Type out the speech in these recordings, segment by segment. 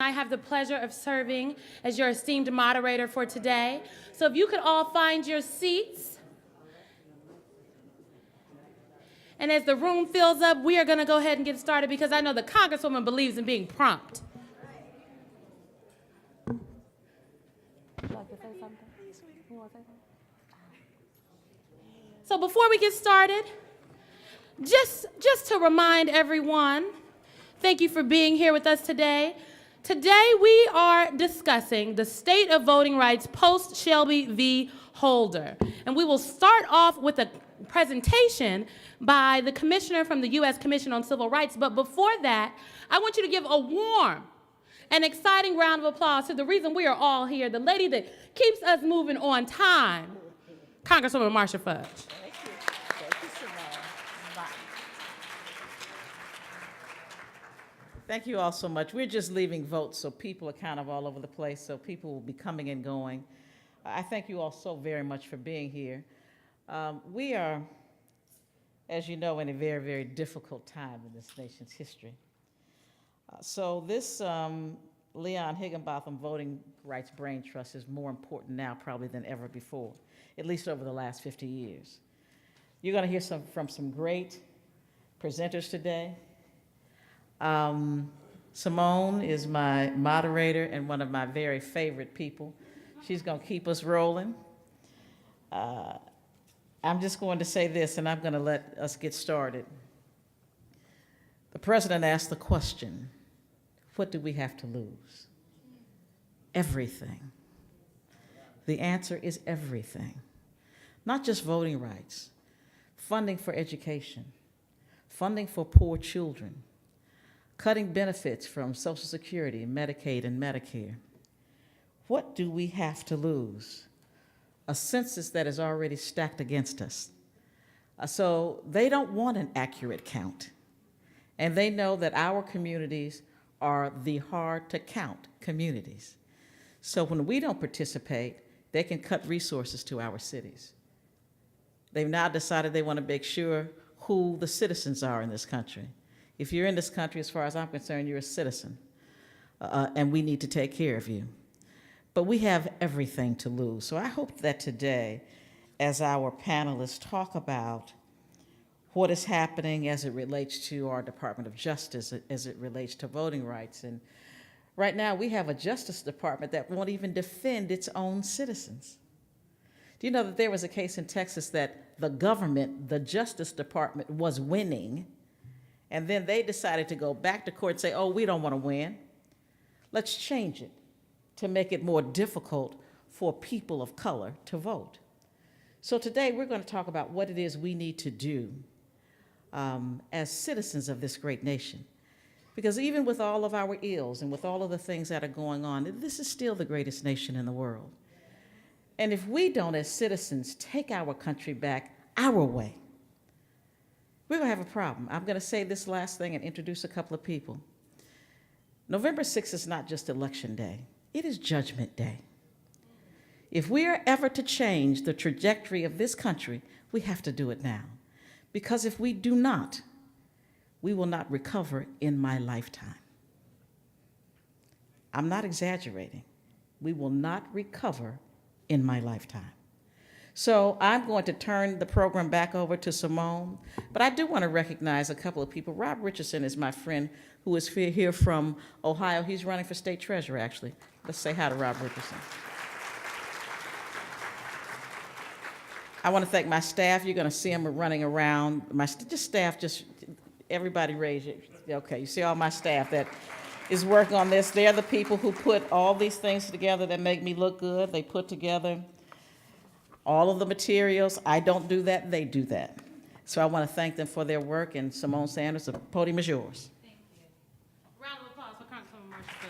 I have the pleasure of serving as your esteemed moderator for today. So if you could all find your seats. And as the room fills up, we are going to go ahead and get started because I know the Congresswoman believes in being prompt. Would you like to say something? You want to say something? So before we get started, just to remind everyone, thank you for being here with us today. Today we are discussing the state of voting rights post-Shelby v. Holder. And we will start off with a presentation by the commissioner from the U.S. Commission on Civil Rights. But before that, I want you to give a warm and exciting round of applause to the reason we are all here, the lady that keeps us moving on time, Congresswoman Marcia Fudge. Thank you. Thank you, Simone. Thank you all so much. We're just leaving votes, so people are kind of all over the place, so people will be coming and going. I thank you all so very much for being here. We are, as you know, in a very, very difficult time in this nation's history. So this Leon Higginbotham Voting Rights Braintrust is more important now probably than ever before, at least over the last 50 years. You're going to hear from some great presenters today. Simone is my moderator and one of my very favorite people. She's going to keep us rolling. I'm just going to say this, and I'm going to let us get started. The president asked the question, what do we have to lose? Everything. The answer is everything. Not just voting rights, funding for education, funding for poor children, cutting benefits from Social Security, Medicaid, and Medicare. What do we have to lose? A census that is already stacked against us. So they don't want an accurate count. And they know that our communities are the hard-to-count communities. So when we don't participate, they can cut resources to our cities. They've now decided they want to make sure who the citizens are in this country. If you're in this country, as far as I'm concerned, you're a citizen, and we need to take care of you. But we have everything to lose. So I hope that today, as our panelists talk about what is happening as it relates to our Department of Justice, as it relates to voting rights, and right now we have a Justice Department that won't even defend its own citizens. Do you know that there was a case in Texas that the government, the Justice Department, was winning, and then they decided to go back to court and say, oh, we don't want to win. Let's change it to make it more difficult for people of color to vote. So today we're going to talk about what it is we need to do as citizens of this great nation. Because even with all of our ills and with all of the things that are going on, this is still the greatest nation in the world. And if we don't, as citizens, take our country back our way, we're going to have a problem. I'm going to say this last thing and introduce a couple of people. November 6th is not just Election Day. It is Judgment Day. If we are ever to change the trajectory of this country, we have to do it now. Because if we do not, we will not recover in my lifetime. I'm not exaggerating. We will not recover in my lifetime. So I'm going to turn the program back over to Simone, but I do want to recognize a couple of people. Rob Richardson is my friend who is here from Ohio. He's running for state treasurer, actually. Let's say hi to Rob Richardson. I want to thank my staff. You're going to see them running around. My staff, everybody raise it. Okay, you see all my staff that is working on this. They're the people who put all these things together that make me look good. They put together all of the materials. I don't do that, they do that. So I want to thank them for their work, and Simone Sanders, the podium is yours. Thank you. Round of applause for Congresswoman Marcia Fudge.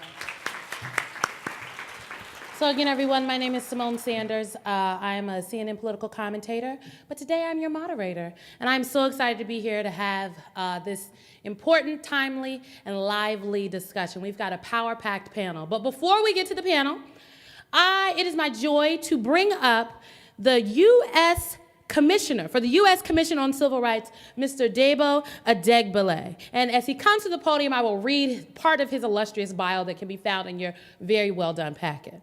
So again, everyone, my name is Simone Sanders. I am a CNN political commentator, but today I'm your moderator. And I'm so excited to be here to have this important, timely, and lively discussion. We've got a power-packed panel. But before we get to the panel, it is my joy to bring up the U.S. Commissioner for the U.S. Commission on Civil Rights, Mr. Debo Adegbile. And as he comes to the podium, I will read part of his illustrious bio that can be found in your very well-done packet.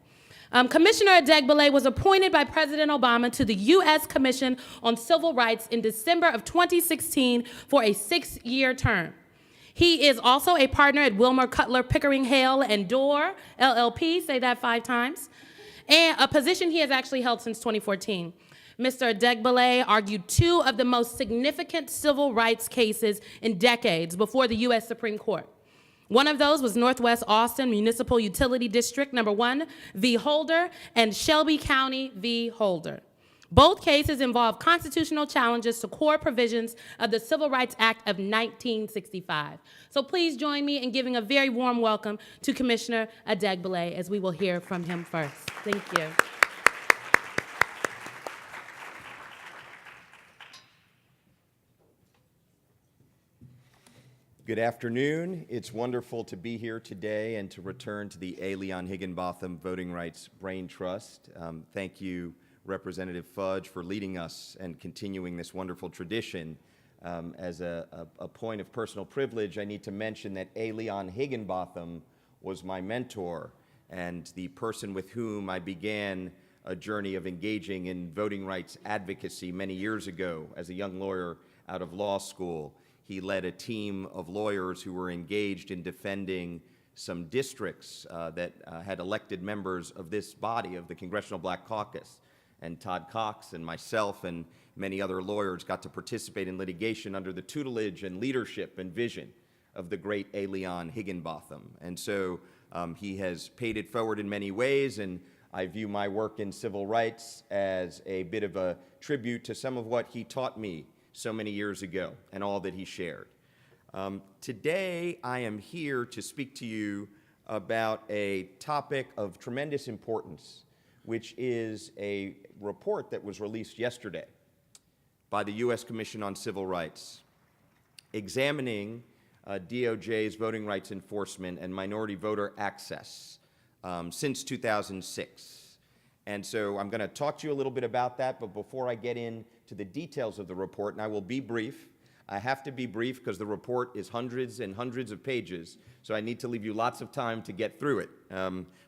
Commissioner Adegbile was appointed by President Obama to the U.S. Commission on Civil Rights in December of 2016 for a 6-year term. He is also a partner at Wilmer Cutler Pickering Hale and Dorr, LLP, say that 5 times, and a position he has actually held since 2014. Mr. Adegbile argued 2 of the most significant civil rights cases in decades before the U.S. Supreme Court. One of those was Northwest Austin Municipal Utility District No. 1 v. Holder and Shelby County v. Holder. Both cases involve constitutional challenges to core provisions of the Civil Rights Act of 1965. So please join me in giving a very warm welcome to Commissioner Adegbile, as we will hear from him first. Thank you. Good afternoon. It's wonderful to be here today and to return to the A. Leon Higginbotham Voting Rights Braintrust. Thank you, Representative Fudge, for leading us and continuing this wonderful tradition. As a point of personal privilege, I need to mention that A. Leon Higginbotham was my mentor and the person with whom I began a journey of engaging in voting rights advocacy many years ago as a young lawyer out of law school. He led a team of lawyers who were engaged in defending some districts that had elected members of this body, of the Congressional Black Caucus. And Todd Cox and myself and many other lawyers got to participate in litigation under the tutelage and leadership and vision of the great A. Leon Higginbotham. And so he has paid it forward in many ways, and I view my work in civil rights as a bit of a tribute to some of what he taught me so many years ago and all that he shared. Today, I am here to speak to you about a topic of tremendous importance, which is a report that was released yesterday by the U.S. Commission on Civil Rights, examining DOJ's voting rights enforcement and minority voter access since 2006. And so I'm going to talk to you a little bit about that, but before I get into the details of the report, and I will be brief, I have to be brief because the report is hundreds and hundreds of pages, so I need to leave you lots of time to get through it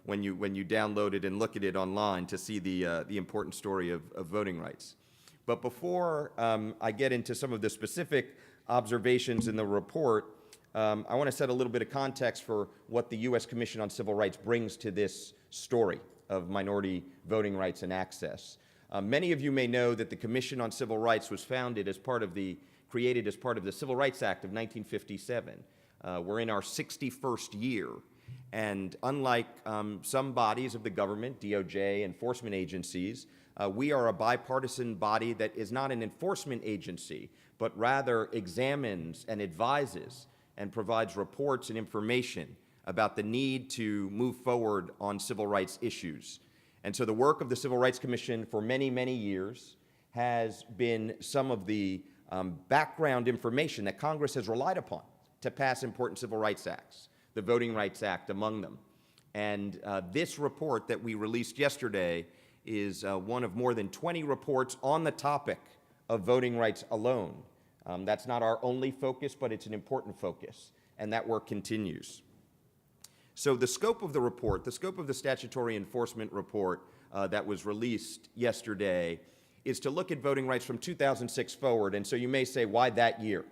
when you download it and look at it online to see the important story of voting rights. But before I get into some of the specific observations in the report, I want to set a little bit of context for what the U.S. Commission on Civil Rights brings to this story of minority voting rights and access. Many of you may know that the Commission on Civil Rights was created as part of the Civil Rights Act of 1957. We're in our 61st year, and unlike some bodies of the government, DOJ, enforcement agencies, we are a bipartisan body that is not an enforcement agency, but rather examines and advises and provides reports and information about the need to move forward on civil rights issues. And so the work of the Civil Rights Commission for many, many years has been some of the background information that Congress has relied upon to pass important civil rights acts, the Voting Rights Act among them. And this report that we released yesterday is one of more than 20 reports on the topic of voting rights alone. That's not our only focus, but it's an important focus, and that work continues. So the scope of the report, the scope of the statutory enforcement report that was released yesterday is to look at voting rights from 2006 forward. And so you may say, why that year?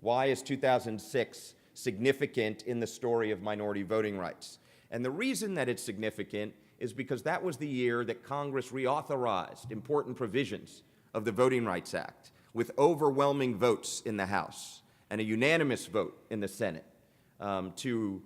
Why is 2006 significant in the story of minority voting rights? And the reason that it's significant is because that was the year that Congress reauthorized important provisions of the Voting Rights Act with overwhelming votes in the House and a unanimous vote in the Senate to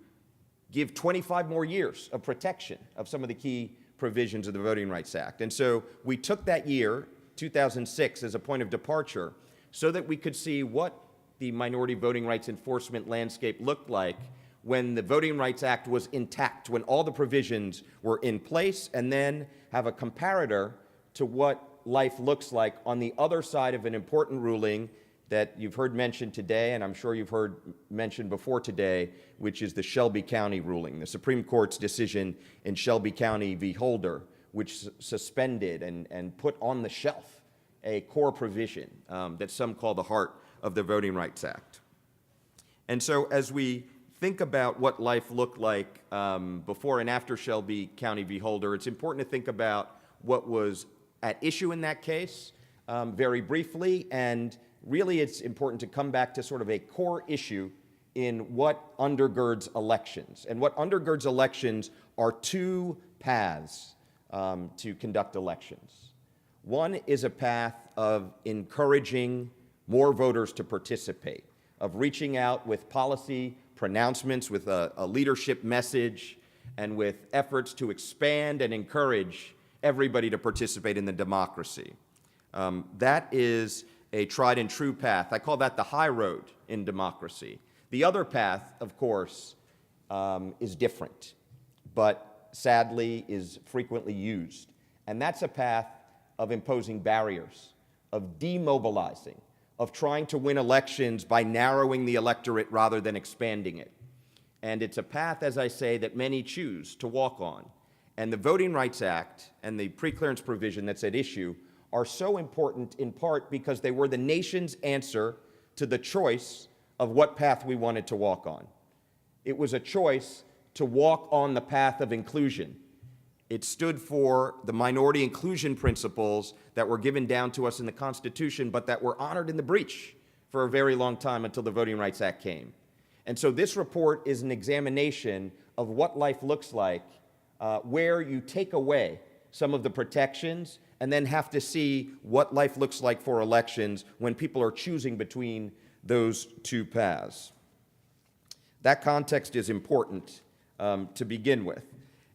give 25 more years of protection of some of the key provisions of the Voting Rights Act. And so we took that year, 2006, as a point of departure so that we could see what the minority voting rights enforcement landscape looked like when the Voting Rights Act was intact, when all the provisions were in place, and then have a comparator to what life looks like on the other side of an important ruling that you've heard mentioned today, and I'm sure you've heard mentioned before today, which is the Shelby County ruling, the Supreme Court's decision in Shelby County v. Holder, which suspended and put on the shelf a core provision that some call the heart of the Voting Rights Act. And so as we think about what life looked like before and after Shelby County v. Holder, it's important to think about what was at issue in that case very briefly, and really it's important to come back to sort of a core issue in what undergirds elections. And what undergirds elections are two paths to conduct elections. One is a path of encouraging more voters to participate, of reaching out with policy pronouncements, with a leadership message, and with efforts to expand and encourage everybody to participate in the democracy. That is a tried and true path. I call that the high road in democracy. The other path, of course, is different, but sadly is frequently used. And that's a path of imposing barriers, of demobilizing, of trying to win elections by narrowing the electorate rather than expanding it. And it's a path, as I say, that many choose to walk on. And the Voting Rights Act and the preclearance provision that's at issue are so important in part because they were the nation's answer to the choice of what path we wanted to walk on. It was a choice to walk on the path of inclusion. It stood for the minority inclusion principles that were given down to us in the Constitution, but that were honored in the breach for a very long time until the Voting Rights Act came. And so this report is an examination of what life looks like where you take away some of the protections and then have to see what life looks like for elections when people are choosing between those two paths. That context is important to begin with.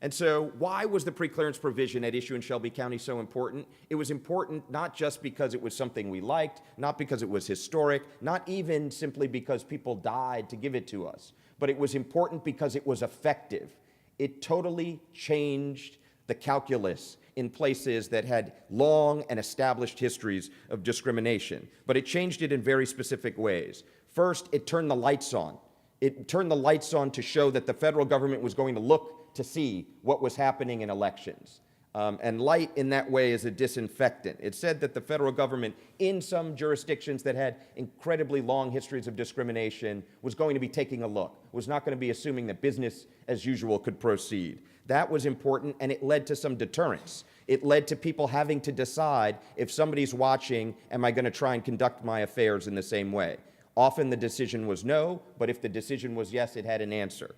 And so why was the preclearance provision at issue in Shelby County so important? It was important not just because it was something we liked, not because it was historic, not even simply because people died to give it to us, but it was important because it was effective. It totally changed the calculus in places that had long and established histories of discrimination. But it changed it in very specific ways. First, it turned the lights on. It turned the lights on to show that the federal government was going to look to see what was happening in elections. And light in that way is a disinfectant. It said that the federal government, in some jurisdictions that had incredibly long histories of discrimination, was going to be taking a look, was not going to be assuming that business as usual could proceed. That was important, and it led to some deterrence. It led to people having to decide, if somebody's watching, am I going to try and conduct my affairs in the same way? Often the decision was no, but if the decision was yes, it had an answer.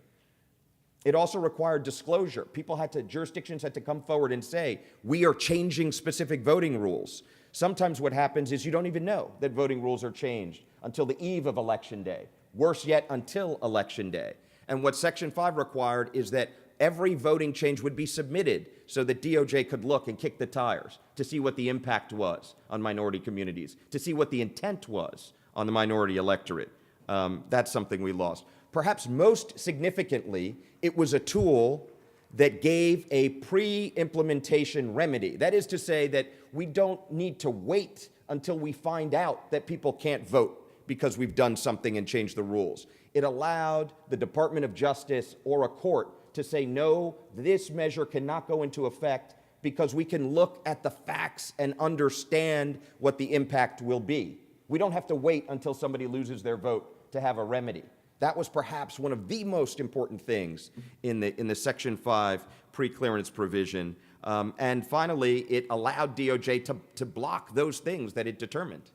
It also required disclosure. Jurisdictions had to come forward and say, we are changing specific voting rules. Sometimes what happens is you don't even know that voting rules are changed until the eve of Election Day. Worse yet, until Election Day. And what Section 5 required is that every voting change would be submitted so that DOJ could look and kick the tires to see what the impact was on minority communities, to see what the intent was on the minority electorate. That's something we lost. Perhaps most significantly, it was a tool that gave a pre-implementation remedy. That is to say that we don't need to wait until we find out that people can't vote because we've done something and changed the rules. It allowed the Department of Justice or a court to say, no, this measure cannot go into effect because we can look at the facts and understand what the impact will be. We don't have to wait until somebody loses their vote to have a remedy. That was perhaps one of the most important things in the Section 5 preclearance provision. And finally, it allowed DOJ to block those things that it determined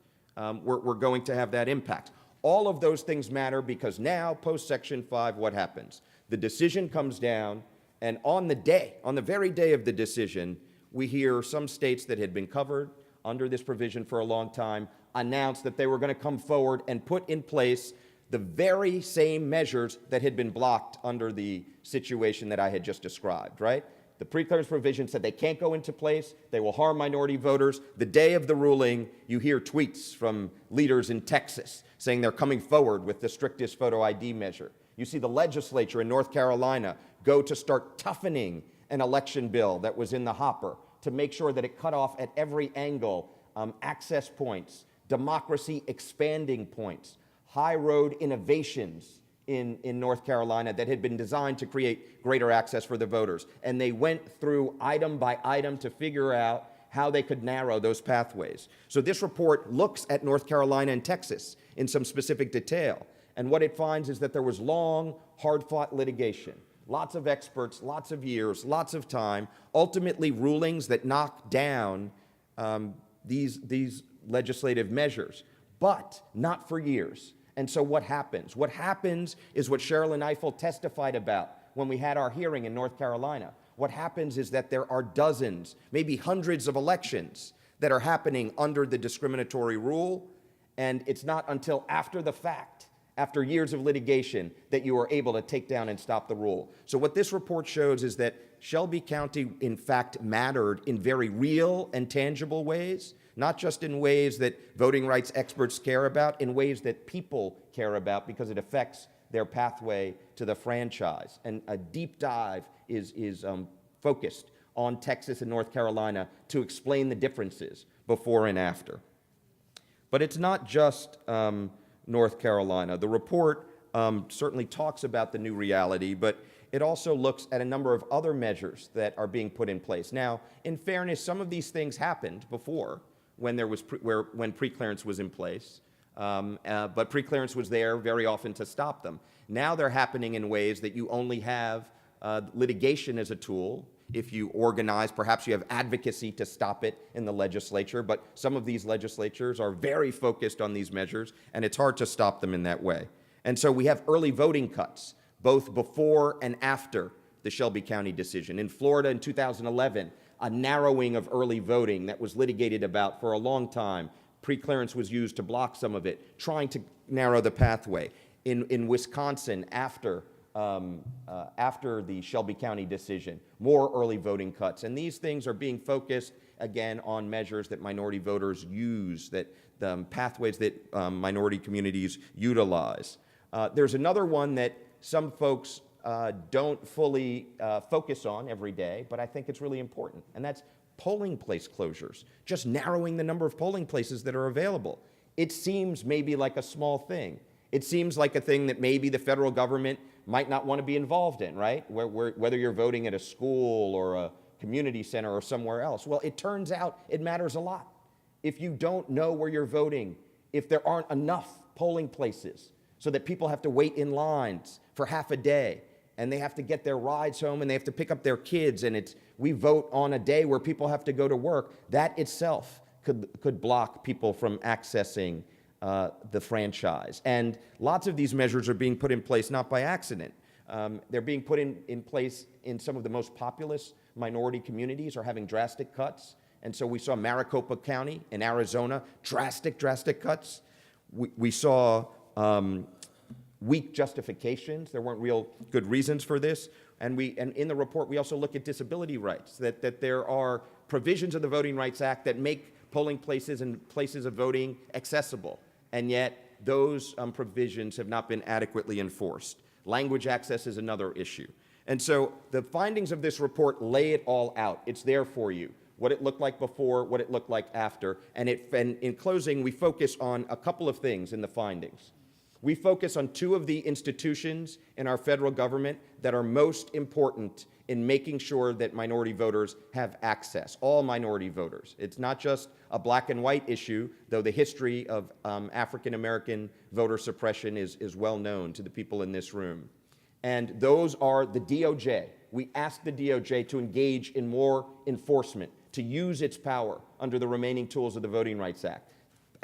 were going to have that impact. All of those things matter because now, post-Section 5, what happens? The decision comes down, and on the very day of the decision, we hear some states that had been covered under this provision for a long time announce that they were going to come forward and put in place the very same measures that had been blocked under the situation that I had just described, right? The preclearance provision said they can't go into place, they will harm minority voters. The day of the ruling, you hear tweets from leaders in Texas saying they're coming forward with the strictest photo ID measure. You see the legislature in North Carolina go to start toughening an election bill that was in the hopper to make sure that it cut off at every angle access points, democracy expanding points, high road innovations in North Carolina that had been designed to create greater access for the voters. And they went through item by item to figure out how they could narrow those pathways. So this report looks at North Carolina and Texas in some specific detail. And what it finds is that there was long, hard-fought litigation, lots of experts, lots of years, lots of time, ultimately rulings that knock down these legislative measures, but not for years. And so what happens? What happens is what Sherilyn Ifill testified about when we had our hearing in North Carolina. What happens is that there are dozens, maybe hundreds of elections that are happening under the discriminatory rule, and it's not until after the fact, after years of litigation, that you are able to take down and stop the rule. So what this report shows is that Shelby County, in fact, mattered in very real and tangible ways, not just in ways that voting rights experts care about, in ways that people care about because it affects their pathway to the franchise. And a deep dive is focused on Texas and North Carolina to explain the differences before and after. But it's not just North Carolina. The report certainly talks about the new reality, but it also looks at a number of other measures that are being put in place. Now, in fairness, some of these things happened before when when preclearance was in place, but preclearance was there very often to stop them. Now they're happening in ways that you only have litigation as a tool. If you organize, perhaps you have advocacy to stop it in the legislature, but some of these legislatures are very focused on these measures, and it's hard to stop them in that way. And so we have early voting cuts, both before and after the Shelby County decision. In Florida in 2011, a narrowing of early voting that was litigated about for a long time. Preclearance was used to block some of it, trying to narrow the pathway. In Wisconsin, after the Shelby County decision, more early voting cuts. And these things are being focused, again, on measures that minority voters use, that the pathways that minority communities utilize. There's another one that some folks don't fully focus on every day, but I think it's really important, and that's polling place closures, just narrowing the number of polling places that are available. It seems maybe like a small thing. It seems like a thing that maybe the federal government might not want to be involved in, right? Whether you're voting at a school or a community center or somewhere else. Well, it turns out it matters a lot. If you don't know where you're voting, if there aren't enough polling places so that people have to wait in lines for half a day, and they have to get their rides home, and they have to pick up their kids, and we vote on a day where people have to go to work, that itself could block people from accessing the franchise. And lots of these measures are being put in place not by accident. They're being put in place in some of the most populous minority communities are having drastic cuts. And so we saw Maricopa County in Arizona, drastic cuts. We saw weak justifications. There weren't real good reasons for this. And in the report, we also look at disability rights, that there are provisions of the Voting Rights Act that make polling places and places of voting accessible. And yet those provisions have not been adequately enforced. Language access is another issue. And so the findings of this report lay it all out. It's there for you. What it looked like before, what it looked like after. And in closing, we focus on a couple of things in the findings. We focus on two of the institutions in our federal government that are most important in making sure that minority voters have access, all minority voters. It's not just a black and white issue, though the history of African-American voter suppression is well known to the people in this room. And those are the DOJ. We ask the DOJ to engage in more enforcement, to use its power under the remaining tools of the Voting Rights Act.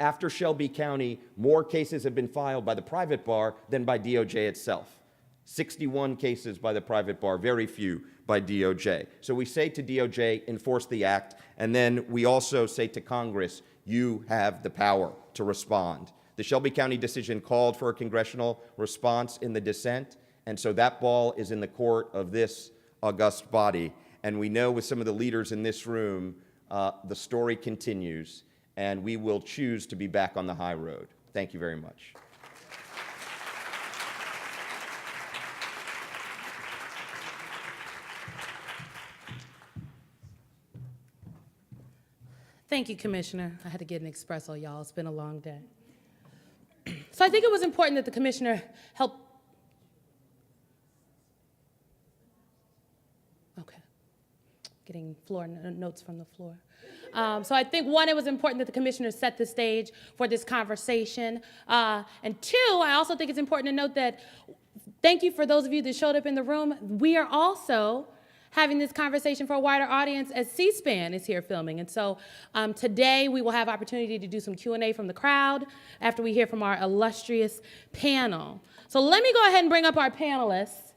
After Shelby County, more cases have been filed by the private bar than by DOJ itself. 61 cases by the private bar, very few by DOJ. So we say to DOJ, enforce the act, and then we also say to Congress, you have the power to respond. The Shelby County decision called for a congressional response in the dissent, and so that ball is in the court of this august body. And we know with some of the leaders in this room, the story continues, and we will choose to be back on the high road. Thank you very much. Thank you, Commissioner. I had to get an espresso, y'all. It's been a long day. So I think it was important that the Commissioner help. Okay. Getting floor notes from the floor. So I think, one, it was important that the commissioners set the stage for this conversation. And two, I also think it's important to note that, thank you for those of you that showed up in the room. We are also having this conversation for a wider audience as C-SPAN is here filming. And so today we will have opportunity to do some Q&A from the crowd after we hear from our illustrious panel. So let me go ahead and bring up our panelists,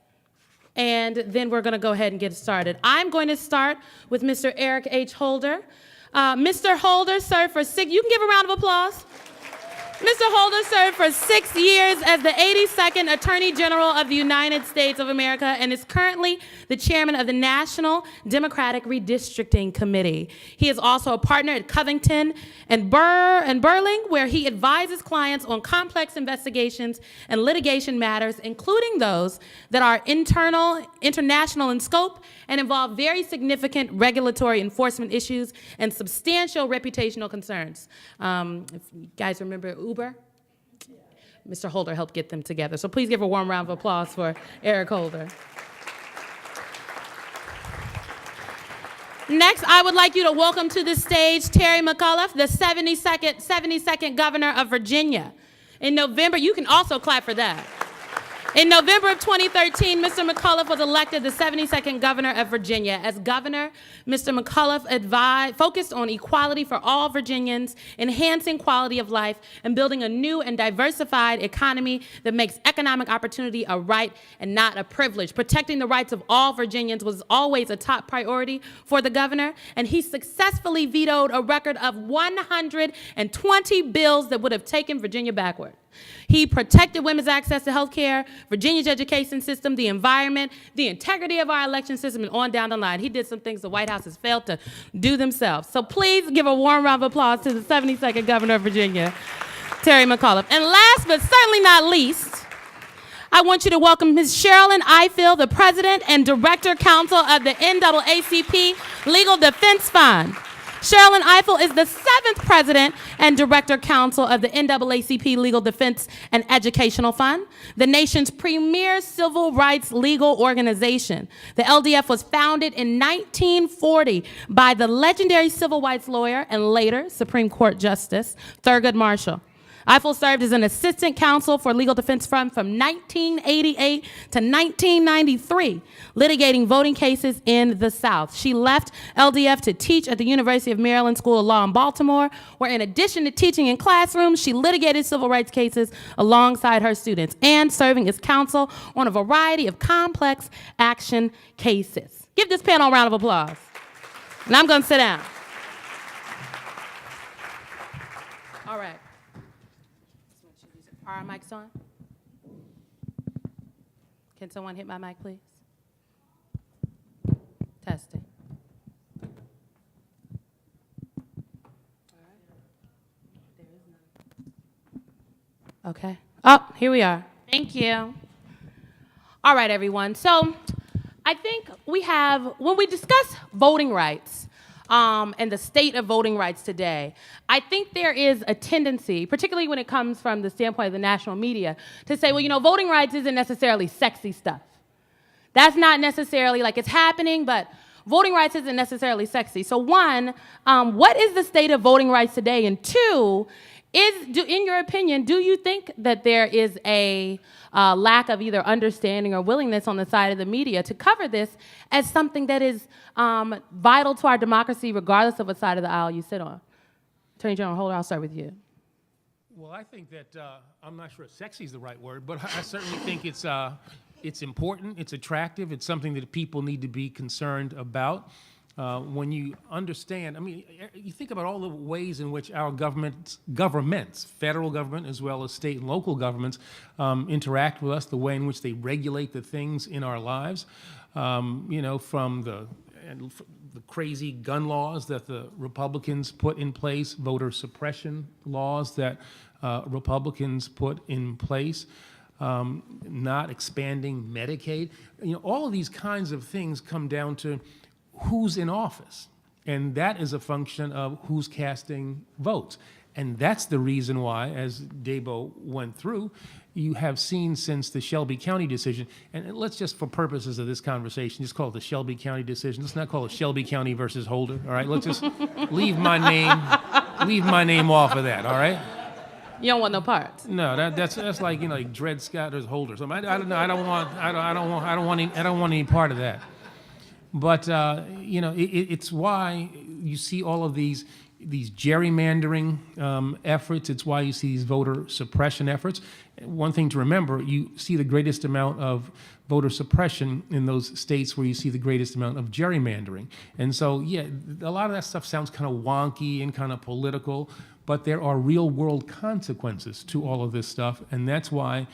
and then we're going to go ahead and get started. I'm going to start with Mr. Eric H. Holder. Mr. Holder served for you can give a round of applause. Mr. Holder served for 6 years as the 82nd Attorney General of the United States of America and is currently the chairman of the National Democratic Redistricting Committee. He is also a partner at Covington and Burling, where he advises clients on complex investigations and litigation matters, including those that are international in scope and involve very significant regulatory enforcement issues and substantial reputational concerns. If you guys remember Uber, Mr. Holder helped get them together. So please give a warm round of applause for Eric Holder. Next, I would like you to welcome to the stage Terry McAuliffe, the 72nd governor of Virginia. In November, you can also clap for that. In November of 2013, Mr. McAuliffe was elected the 72nd governor of Virginia. As governor, Mr. McAuliffe focused on equality for all Virginians, enhancing quality of life, and building a new and diversified economy that makes economic opportunity a right and not a privilege. Protecting the rights of all Virginians was always a top priority for the governor, and he successfully vetoed a record of 120 bills that would have taken Virginia backward. He protected women's access to health care, Virginia's education system, the environment, the integrity of our election system, and on down the line. He did some things the White House has failed to do themselves. So please give a warm round of applause to the 72nd governor of Virginia, Terry McAuliffe. And last but certainly not least, I want you to welcome Ms. Sherilyn Ifill, the president and director counsel of the NAACP Legal Defense Fund. Sherilyn Ifill is the 7th president and director counsel of the NAACP Legal Defense and Educational Fund, the nation's premier civil rights legal organization. The LDF was founded in 1940 by the legendary civil rights lawyer and later Supreme Court Justice Thurgood Marshall. Ifill served as an assistant counsel for Legal Defense Fund from 1988 to 1993, litigating voting cases in the South. She left LDF to teach at the University of Maryland School of Law in Baltimore, where in addition to teaching in classrooms, she litigated civil rights cases alongside her students and serving as counsel on a variety of complex action cases. Give this panel a round of applause. And I'm going to sit down. All right. Are our mics on? Can someone hit my mic, please? Testing. Okay. Oh, here we are. Thank you. All right, everyone. So I think when we discuss voting rights, and the state of voting rights today, I think there is a tendency, particularly when it comes from the standpoint of the national media, to say, well, voting rights isn't necessarily sexy stuff. That's not necessarily like it's happening, but voting rights isn't necessarily sexy. So one, what is the state of voting rights today? And two, in your opinion, do you think that there is a lack of either understanding or willingness on the side of the media to cover this as something that is vital to our democracy, regardless of what side of the aisle you sit on? Attorney General Holder, I'll start with you. Well, I think that, I'm not sure sexy is the right word, but I certainly think it's important, it's attractive, it's something that people need to be concerned about. When you understand, you think about all the ways in which our governments, federal government as well as state and local governments, interact with us, the way in which they regulate the things in our lives, from the crazy gun laws that the Republicans put in place, voter suppression laws that Republicans put in place, not expanding Medicaid. All of these kinds of things come down to who's in office, and that is a function of who's casting votes. And that's the reason why, as Debo went through, you have seen since the Shelby County decision, and let's just, for purposes of this conversation, just call it the Shelby County decision. Let's not call it Shelby County versus Holder, all right? Let's just leave my name off of that, all right? You don't want no parts. No, that's like, you know, like Dred Scott or Holder. So I don't know. I don't want any part of that. But you know, it's why you see all of these gerrymandering efforts. It's why you see these voter suppression efforts. One thing to remember, you see the greatest amount of voter suppression in those states where you see the greatest amount of gerrymandering. And so, yeah, a lot of that stuff sounds kind of wonky and kind of political, but there are real world consequences to all of this stuff. And that's why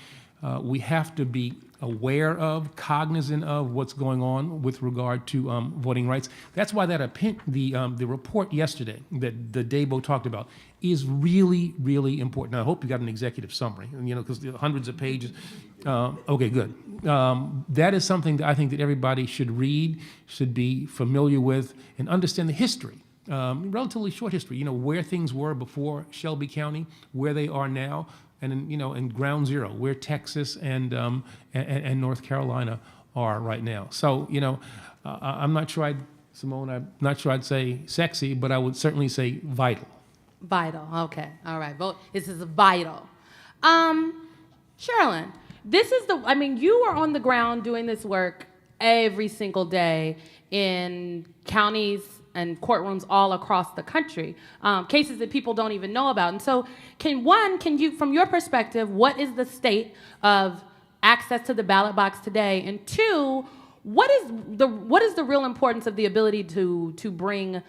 we have to be aware of, cognizant of what's going on with regard to voting rights. That's why that the report yesterday that the Dabo talked about is really, really important. Now, I hope you got an executive summary, you know, because hundreds of pages. Okay, good. That is something that I think that everybody should read, should be familiar with, and understand the history. Relatively short history, you know, where things were before Shelby County, where they are now, and in, you know, in ground zero, where Texas and North Carolina are right now. So, you know, I'm not sure Simone, I'm not sure I'd say sexy, but I would certainly say vital. Vital. Okay. All right. Vote. This is vital. Sherilyn, I mean, you are on the ground doing this work every single day in counties and courtrooms all across the country, cases that people don't even know about. And so can you, from your perspective, what is the state of access to the ballot box today? And two, what is the real importance of the ability to bring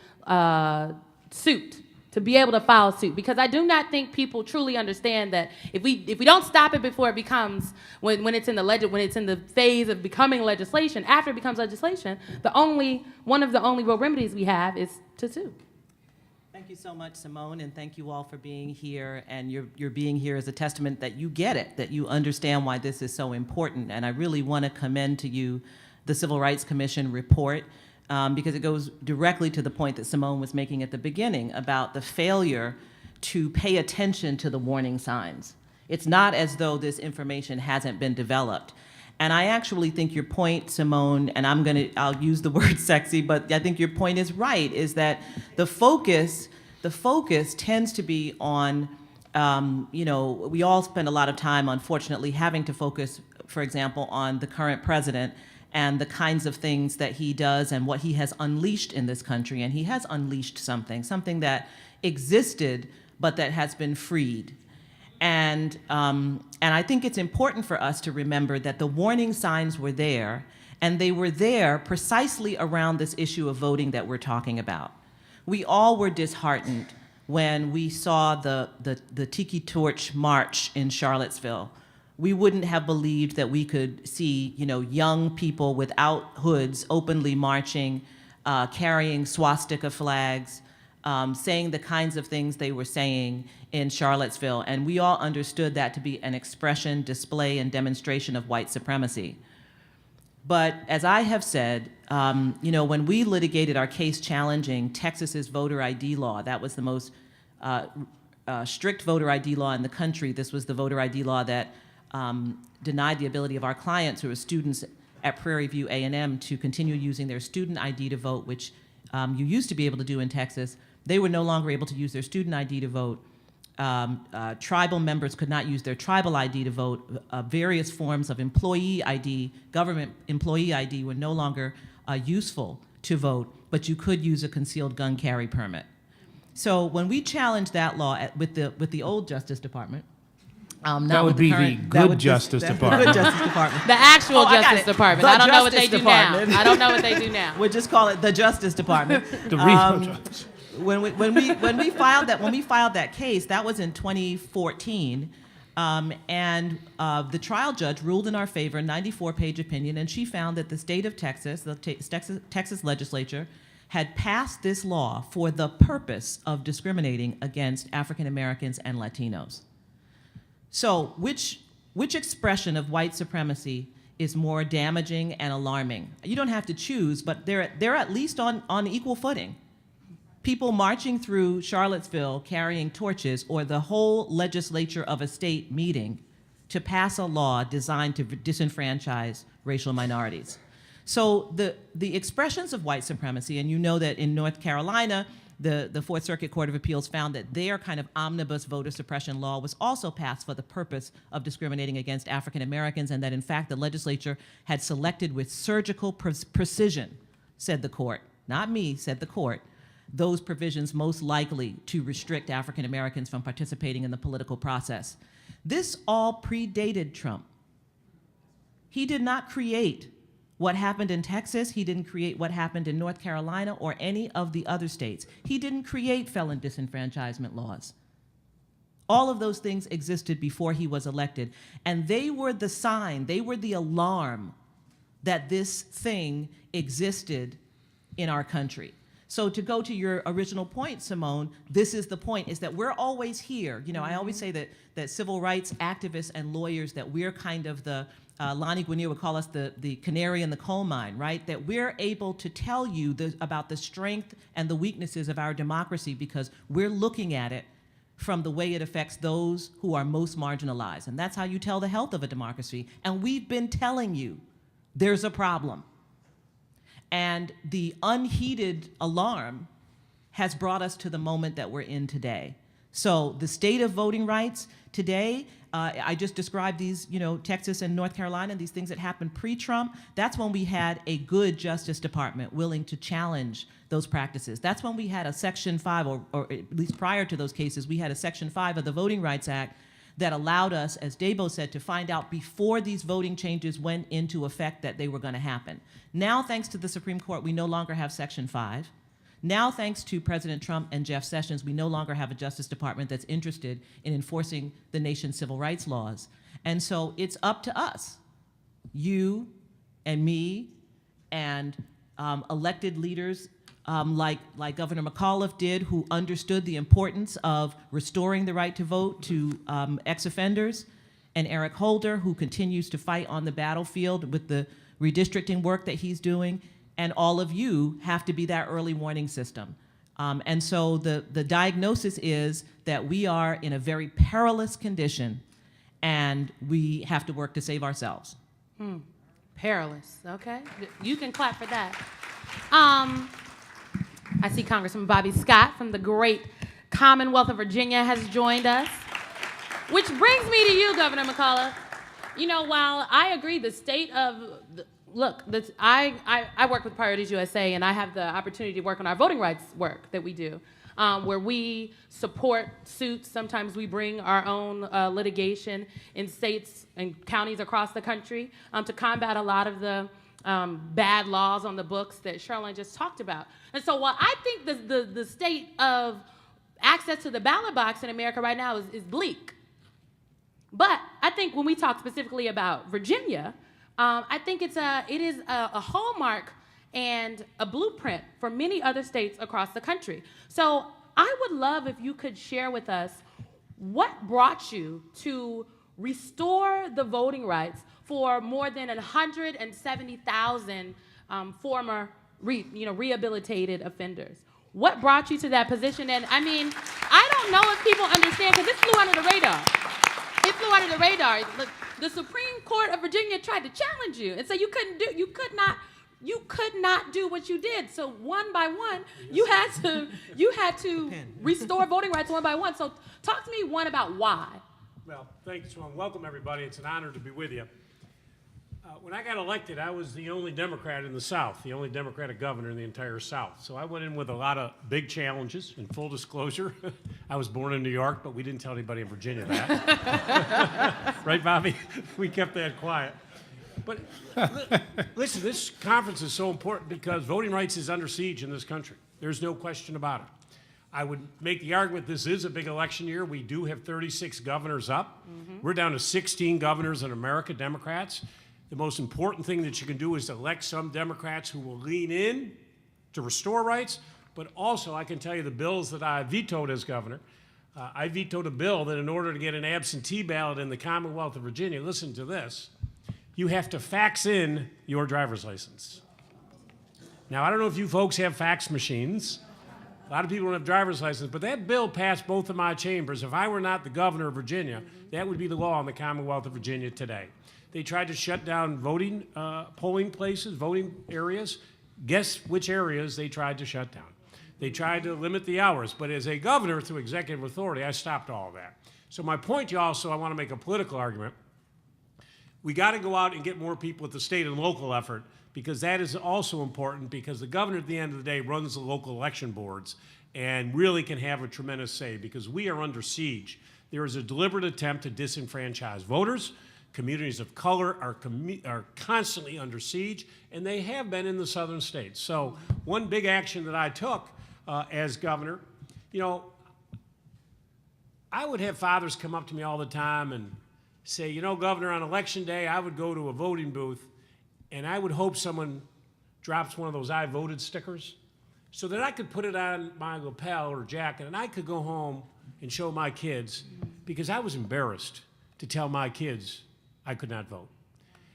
suit, to be able to file suit? Because I do not think people truly understand that if we don't stop it before it becomes, when it's in the phase of becoming legislation, after it becomes legislation, one of the only real remedies we have is to sue. Thank you so much, Simone, and thank you all for being here. And your being here is a testament that you get it, that you understand why this is so important. And I really want to commend to you the Civil Rights Commission report, because it goes directly to the point that Simone was making at the beginning about the failure to pay attention to the warning signs. It's not as though this information hasn't been developed. And I actually think your point, Simone, and I'll use the word sexy, but I think your point is right, is that the focus tends to be on, you know, we all spend a lot of time, unfortunately, having to focus, for example, on the current president and the kinds of things that he does and what he has unleashed in this country. And he has unleashed something that existed, but that has been freed. And I think it's important for us to remember that the warning signs were there, and they were there precisely around this issue of voting that we're talking about. We all were disheartened when we saw the Tiki Torch March in Charlottesville. We wouldn't have believed that we could see, you know, young people without hoods openly marching, carrying swastika flags, saying the kinds of things they were saying in Charlottesville. And we all understood that to be an expression, display, and demonstration of white supremacy. But as I have said, you know, when we litigated our case challenging Texas's voter ID law, that was the most strict voter ID law in the country. This was the voter ID law that denied the ability of our clients who are students at Prairie View A&M to continue using their student ID to vote, which you used to be able to do in Texas. They were no longer able to use their student ID to vote. Tribal members could not use their tribal ID to vote. Various forms of employee ID, government employee ID, were no longer useful to vote, but you could use a concealed gun carry permit. So when we challenged that law with the old Justice Department, That would be the good Justice Department. Good Justice Department. The actual Justice Department. The I don't know what they Justice do now. Department. I don't know what they do now. We'll just call it the Justice Department. The real Justice. When we filed that case, that was in 2014, and the trial judge ruled in our favor, 94-page opinion, and she found that the state of Texas, the Texas legislature, had passed this law for the purpose of discriminating against African Americans and Latinos. So which expression of white supremacy is more damaging and alarming? You don't have to choose, but they're at least on equal footing. People marching through Charlottesville carrying torches, or the whole legislature of a state meeting to pass a law designed to disenfranchise racial minorities. So the expressions of white supremacy, and you know that in North Carolina, the Fourth Circuit Court of Appeals found that their kind of omnibus voter suppression law was also passed for the purpose of discriminating against African Americans, and that in fact the legislature had selected with surgical precision, said the court, not me, said the court, those provisions most likely to restrict African Americans from participating in the political process. This all predated Trump. He did not create what happened in Texas. He didn't create what happened in North Carolina or any of the other states. He didn't create felon disenfranchisement laws. All of those things existed before he was elected, and they were the sign, they were the alarm that this thing existed in our country. So to go to your original point, Simone, this is the point, is that we're always here. You know, I always say that civil rights activists and lawyers, that we're kind of the, Lonnie Guinier would call us the canary in the coal mine, right? That we're able to tell you about the strength and the weaknesses of our democracy because we're looking at it from the way it affects those who are most marginalized. And that's how you tell the health of a democracy. And we've been telling you there's a problem. And the unheeded alarm has brought us to the moment that we're in today. So the state of voting rights today, I just described these, you know, Texas and North Carolina, these things that happened pre-Trump. That's when we had a good Justice Department willing to challenge those practices. That's when we had a Section 5, or at least prior to those cases, we had a Section 5 of the Voting Rights Act that allowed us, as Debo said, to find out before these voting changes went into effect that they were going to happen. Now, thanks to the Supreme Court, we no longer have Section 5. Now, thanks to President Trump and Jeff Sessions, we no longer have a Justice Department that's interested in enforcing the nation's civil rights laws. And so it's up to us, you and me and elected leaders like Governor McAuliffe did, who understood the importance of restoring the right to vote to ex-offenders, and Eric Holder, who continues to fight on the battlefield with the redistricting work that he's doing, and all of you have to be that early warning system. And so the diagnosis is that we are in a very perilous condition, and we have to work to save ourselves. Perilous, okay? You can clap for that. I see Congressman Bobby Scott from the great Commonwealth of Virginia has joined us. Which brings me to you, Governor McAuliffe. You know, while I agree the state of, I work with Priorities USA, and I have the opportunity to work on our voting rights work that we do, where we support suits. Sometimes we bring our own litigation in states and counties across the country to combat a lot of the bad laws on the books that Charlene just talked about. And so while I think the state of access to the ballot box in America right now is bleak, but I think when we talk specifically about Virginia, I think it is a hallmark and a blueprint for many other states across the country. So I would love if you could share with us what brought you to restore the voting rights for more than 170,000 former rehabilitated offenders. What brought you to that position? And I mean, I don't know if people understand, because it flew under the radar. It flew under the radar. The Supreme Court of Virginia tried to challenge you and say you could not do what you did. So one by one, you had to restore voting rights one by one. So talk to me about why. Well, thanks, Simone. Welcome, everybody. It's an honor to be with you. When I got elected, I was the only Democrat in the South, the only Democratic governor in the entire South. So I went in with a lot of big challenges. In full disclosure, I was born in New York, but we didn't tell anybody in Virginia that. Right, Bobby? We kept that quiet. But listen, this conference is so important because voting rights is under siege in this country. There's no question about it. I would make the argument this is a big election year. We do have 36 governors up. We're down to 16 governors in America, Democrats. The most important thing that you can do is elect some Democrats who will lean in to restore rights, but also I can tell you the bills that I vetoed as governor. I vetoed a bill that in order to get an absentee ballot in the Commonwealth of Virginia, listen to this, you have to fax in your driver's license. Now, I don't know if you folks have fax machines, A lot of people don't have driver's license, but that bill passed both of my chambers. If I were not the governor of Virginia, that would be the law in the Commonwealth of Virginia today. They tried to shut down voting, polling places, voting areas. Guess which areas they tried to shut down? They tried to limit the hours, but as a governor through executive authority, I stopped all of that. So my point to you also, I want to make a political argument. We got to go out and get more people at the state and local effort, because that is also important, because the governor at the end of the day runs the local election boards and really can have a tremendous say, because we are under siege. There is a deliberate attempt to disenfranchise voters. Communities of color are constantly under siege, and they have been in the southern states. So one big action that I took as governor, you know, I would have fathers come up to me all the time and say, you know, Governor, on election day, I would go to a voting booth and I would hope someone drops one of those I voted stickers so that I could put it on my lapel or jacket and I could go home and show my kids, because I was embarrassed to tell my kids I could not vote.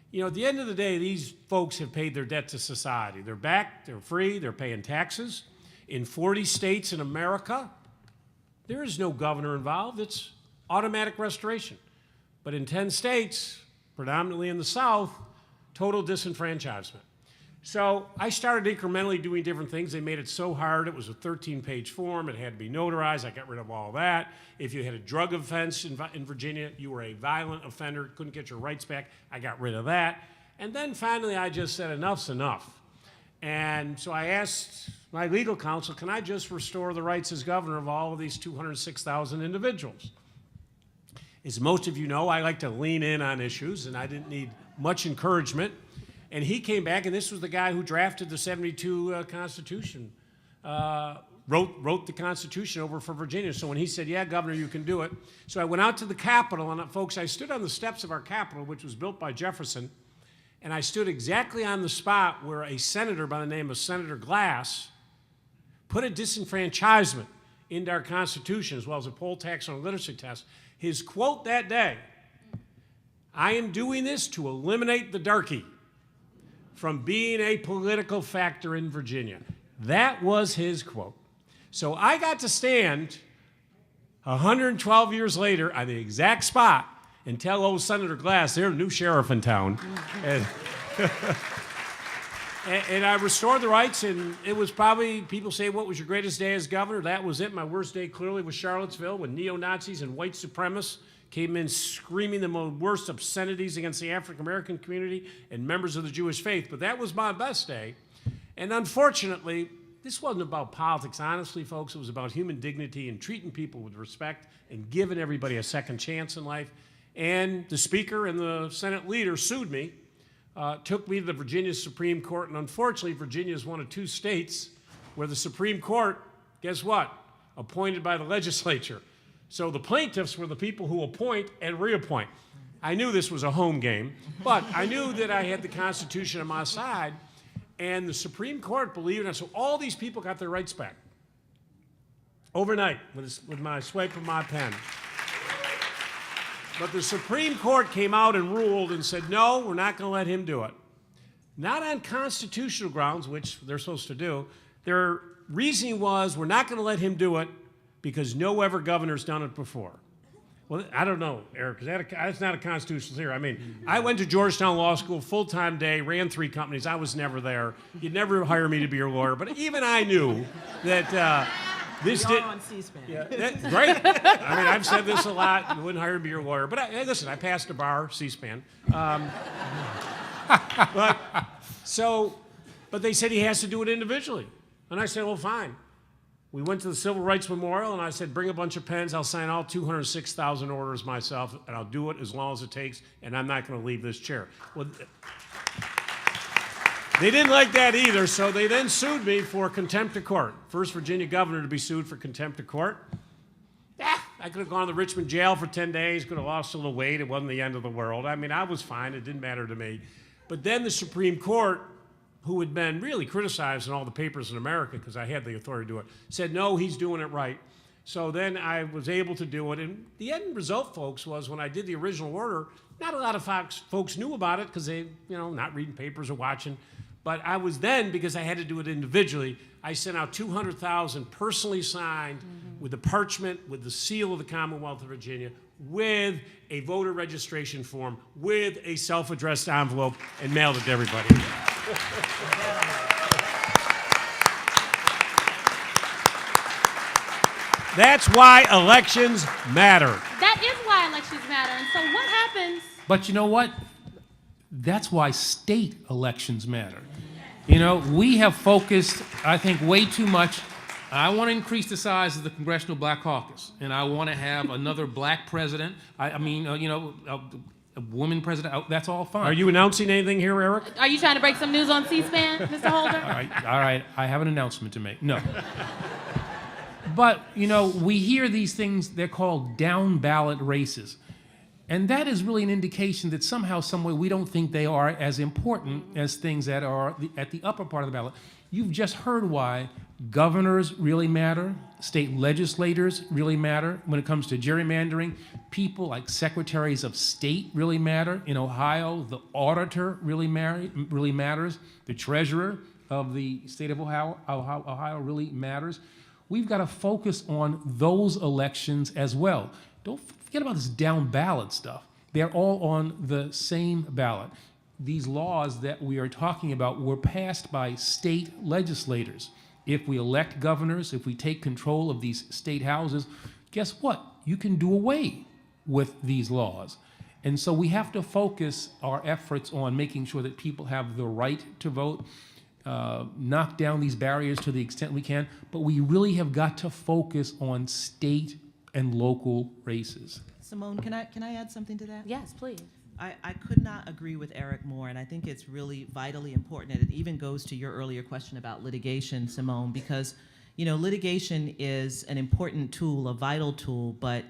You know, at the end of the day, these folks have paid their debt to society. They're back, they're free, they're paying taxes. In 40 states in America, there is no governor involved. It's automatic restoration. But in 10 states, predominantly in the South, total disenfranchisement. So I started incrementally doing different things. They made it so hard. It was a 13-page form. It had to be notarized. I got rid of all that. If you had a drug offense in Virginia, you were a violent offender, couldn't get your rights back. I got rid of that. And then finally, I just said, enough's enough. And so I asked my legal counsel, can I just restore the rights as governor of all of these 206,000 individuals? As most of you know, I like to lean in on issues, and I didn't need much encouragement. And he came back, and this was the guy who drafted the 72 Constitution, wrote the Constitution over for Virginia. So when he said, yeah, Governor, you can do it. So I went out to the Capitol, and folks, I stood on the steps of our Capitol, which was built by Jefferson, and I stood exactly on the spot where a senator by the name of Senator Glass put a disenfranchisement into our Constitution, as well as a poll tax on a literacy test. His quote that day, I am doing this to eliminate the darky from being a political factor in Virginia. That was his quote. So I got to stand 112 years later on the exact spot and tell old Senator Glass, there's a new sheriff in town. And I restored the rights, and it was probably, people say, what was your greatest day as governor? That was it. My worst day clearly was Charlottesville, when neo-Nazis and white supremacists came in screaming the worst obscenities against the African-American community and members of the Jewish faith. But that was my best day. And unfortunately, this wasn't about politics. Honestly, folks, it was about human dignity and treating people with respect and giving everybody a second chance in life. And the Speaker and the Senate leader sued me, took me to the Virginia Supreme Court, and unfortunately, Virginia is one of 2 states where the Supreme Court, guess what, appointed by the legislature. So the plaintiffs were the people who appoint and reappoint. I knew this was a home game, but I knew that I had the Constitution on my side, and the Supreme Court believed in it. So all these people got their rights back overnight with my swipe of my pen. But the Supreme Court came out and ruled and said, no, we're not going to let him do it. Not on constitutional grounds, which they're supposed to do. Their reasoning was, we're not going to let him do it because no other governor's done it before. Well, I don't know, Eric, because that's not a constitutional theory. I mean, I went to Georgetown Law School, full-time day, ran 3 companies. I was never there. You'd never hire me to be your lawyer. But even I knew that this did. On C-SPAN. Yeah, great. I mean, I've said this a lot. You wouldn't hire me to be your lawyer. But hey, listen, I passed a bar, C-SPAN. But they said he has to do it individually. And I said, well, fine. We went to the Civil Rights Memorial, and I said, bring a bunch of pens. I'll sign all 206,000 orders myself, and I'll do it as long as it takes, and I'm not going to leave this chair. Well, they didn't like that either, so they then sued me for contempt of court. First Virginia governor to be sued for contempt of court. I could have gone to the Richmond jail for 10 days, could have lost a little weight. It wasn't the end of the world. I mean, I was fine. It didn't matter to me. But then the Supreme Court, who had been really criticized in all the papers in America because I had the authority to do it, said, no, he's doing it right. So then I was able to do it. And the end result, folks, was when I did the original order, not a lot of folks knew about it because they, not reading papers or watching. But I was then, because I had to do it individually, I sent out 200,000 personally signed with the parchment, with the seal of the Commonwealth of Virginia, with a voter registration form, with a self-addressed envelope, and mailed it to everybody. That's why elections matter. That is why elections matter. And so what happens? But you know what? That's why state elections matter. You know, we have focused, I think, way too much. I want to increase the size of the Congressional Black Caucus, and I want to have another black president. A woman president. That's all fine. Are you announcing anything here, Eric? Are you trying to break some news on C-SPAN, Mr. Holder? All right. I have an announcement to make. No. But, you know, we hear these things, they're called down ballot races. And that is really an indication that somehow, some way, we don't think they are as important as things that are at the upper part of the ballot. You've just heard why governors really matter, state legislators really matter. When it comes to gerrymandering, people like secretaries of state really matter. In Ohio, the auditor really matters. The treasurer of the state of Ohio really matters. We've got to focus on those elections as well. Don't forget about this down ballot stuff. They're all on the same ballot. These laws that we are talking about were passed by state legislators. If we elect governors, if we take control of these state houses, guess what? You can do away with these laws. And so we have to focus our efforts on making sure that people have the right to vote, knock down these barriers to the extent we can, but we really have got to focus on state and local races. Simone, can I add something to that? Yes, please. I could not agree with Eric more, and I think it's really vitally important, and it even goes to your earlier question about litigation, Simone, because, you know, litigation is an important tool, a vital tool, but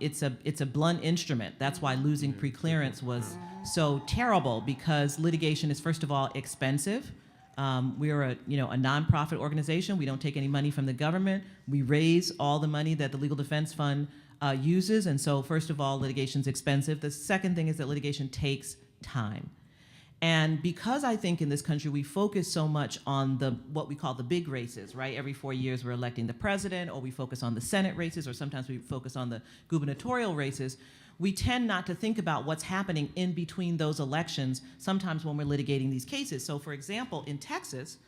it's a blunt instrument. That's why losing preclearance was so terrible, because litigation is, first of all, expensive. We're a nonprofit organization. We don't take any money from the government. We raise all the money that the Legal Defense Fund uses, and so first of all, litigation's expensive. The second thing is that litigation takes time. And because I think in this country we focus so much on what we call the big races, right? Every 4 years we're electing the president, or we focus on the Senate races, or sometimes we focus on the gubernatorial races, we tend not to think about what's happening in between those elections sometimes when we're litigating these cases. So for example, in Texas,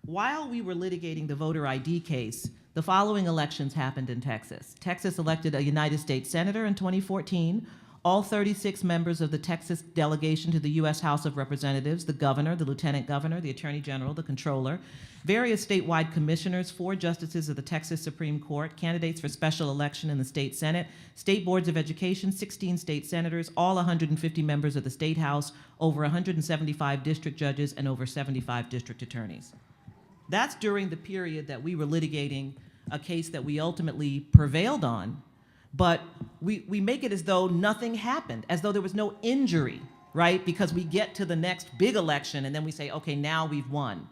while we were litigating the voter ID case, the following elections happened in Texas. Texas elected a United States Senator in 2014, all 36 members of the Texas delegation to the U.S. House of Representatives, the governor, the lieutenant governor, the attorney general, the controller, various statewide commissioners, 4 justices of the Texas Supreme Court, candidates for special election in the state Senate, state boards of education, 16 state senators, all 150 members of the state house, over 175 district judges, and over 75 district attorneys. That's during the period that we were litigating a case that we ultimately prevailed on, but we make it as though nothing happened, as though there was no injury, right? Because we get to the next big election and then we say, okay, now we've won.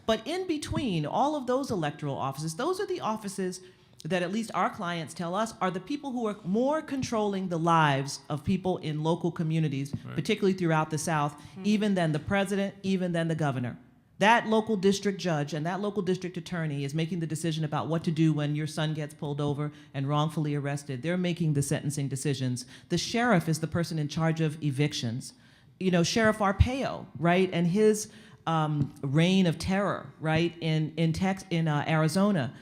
But in between all of those electoral offices, those are the offices that at least our clients tell us are the people who are more controlling the lives of people in local communities, right, particularly throughout the South, even than the president, even than the governor. That local district judge and that local district attorney is making the decision about what to do when your son gets pulled over and wrongfully arrested. They're making the sentencing decisions. The sheriff is the person in charge of evictions. You know, Sheriff Arpaio, right, and his reign of terror, right, in Arizona.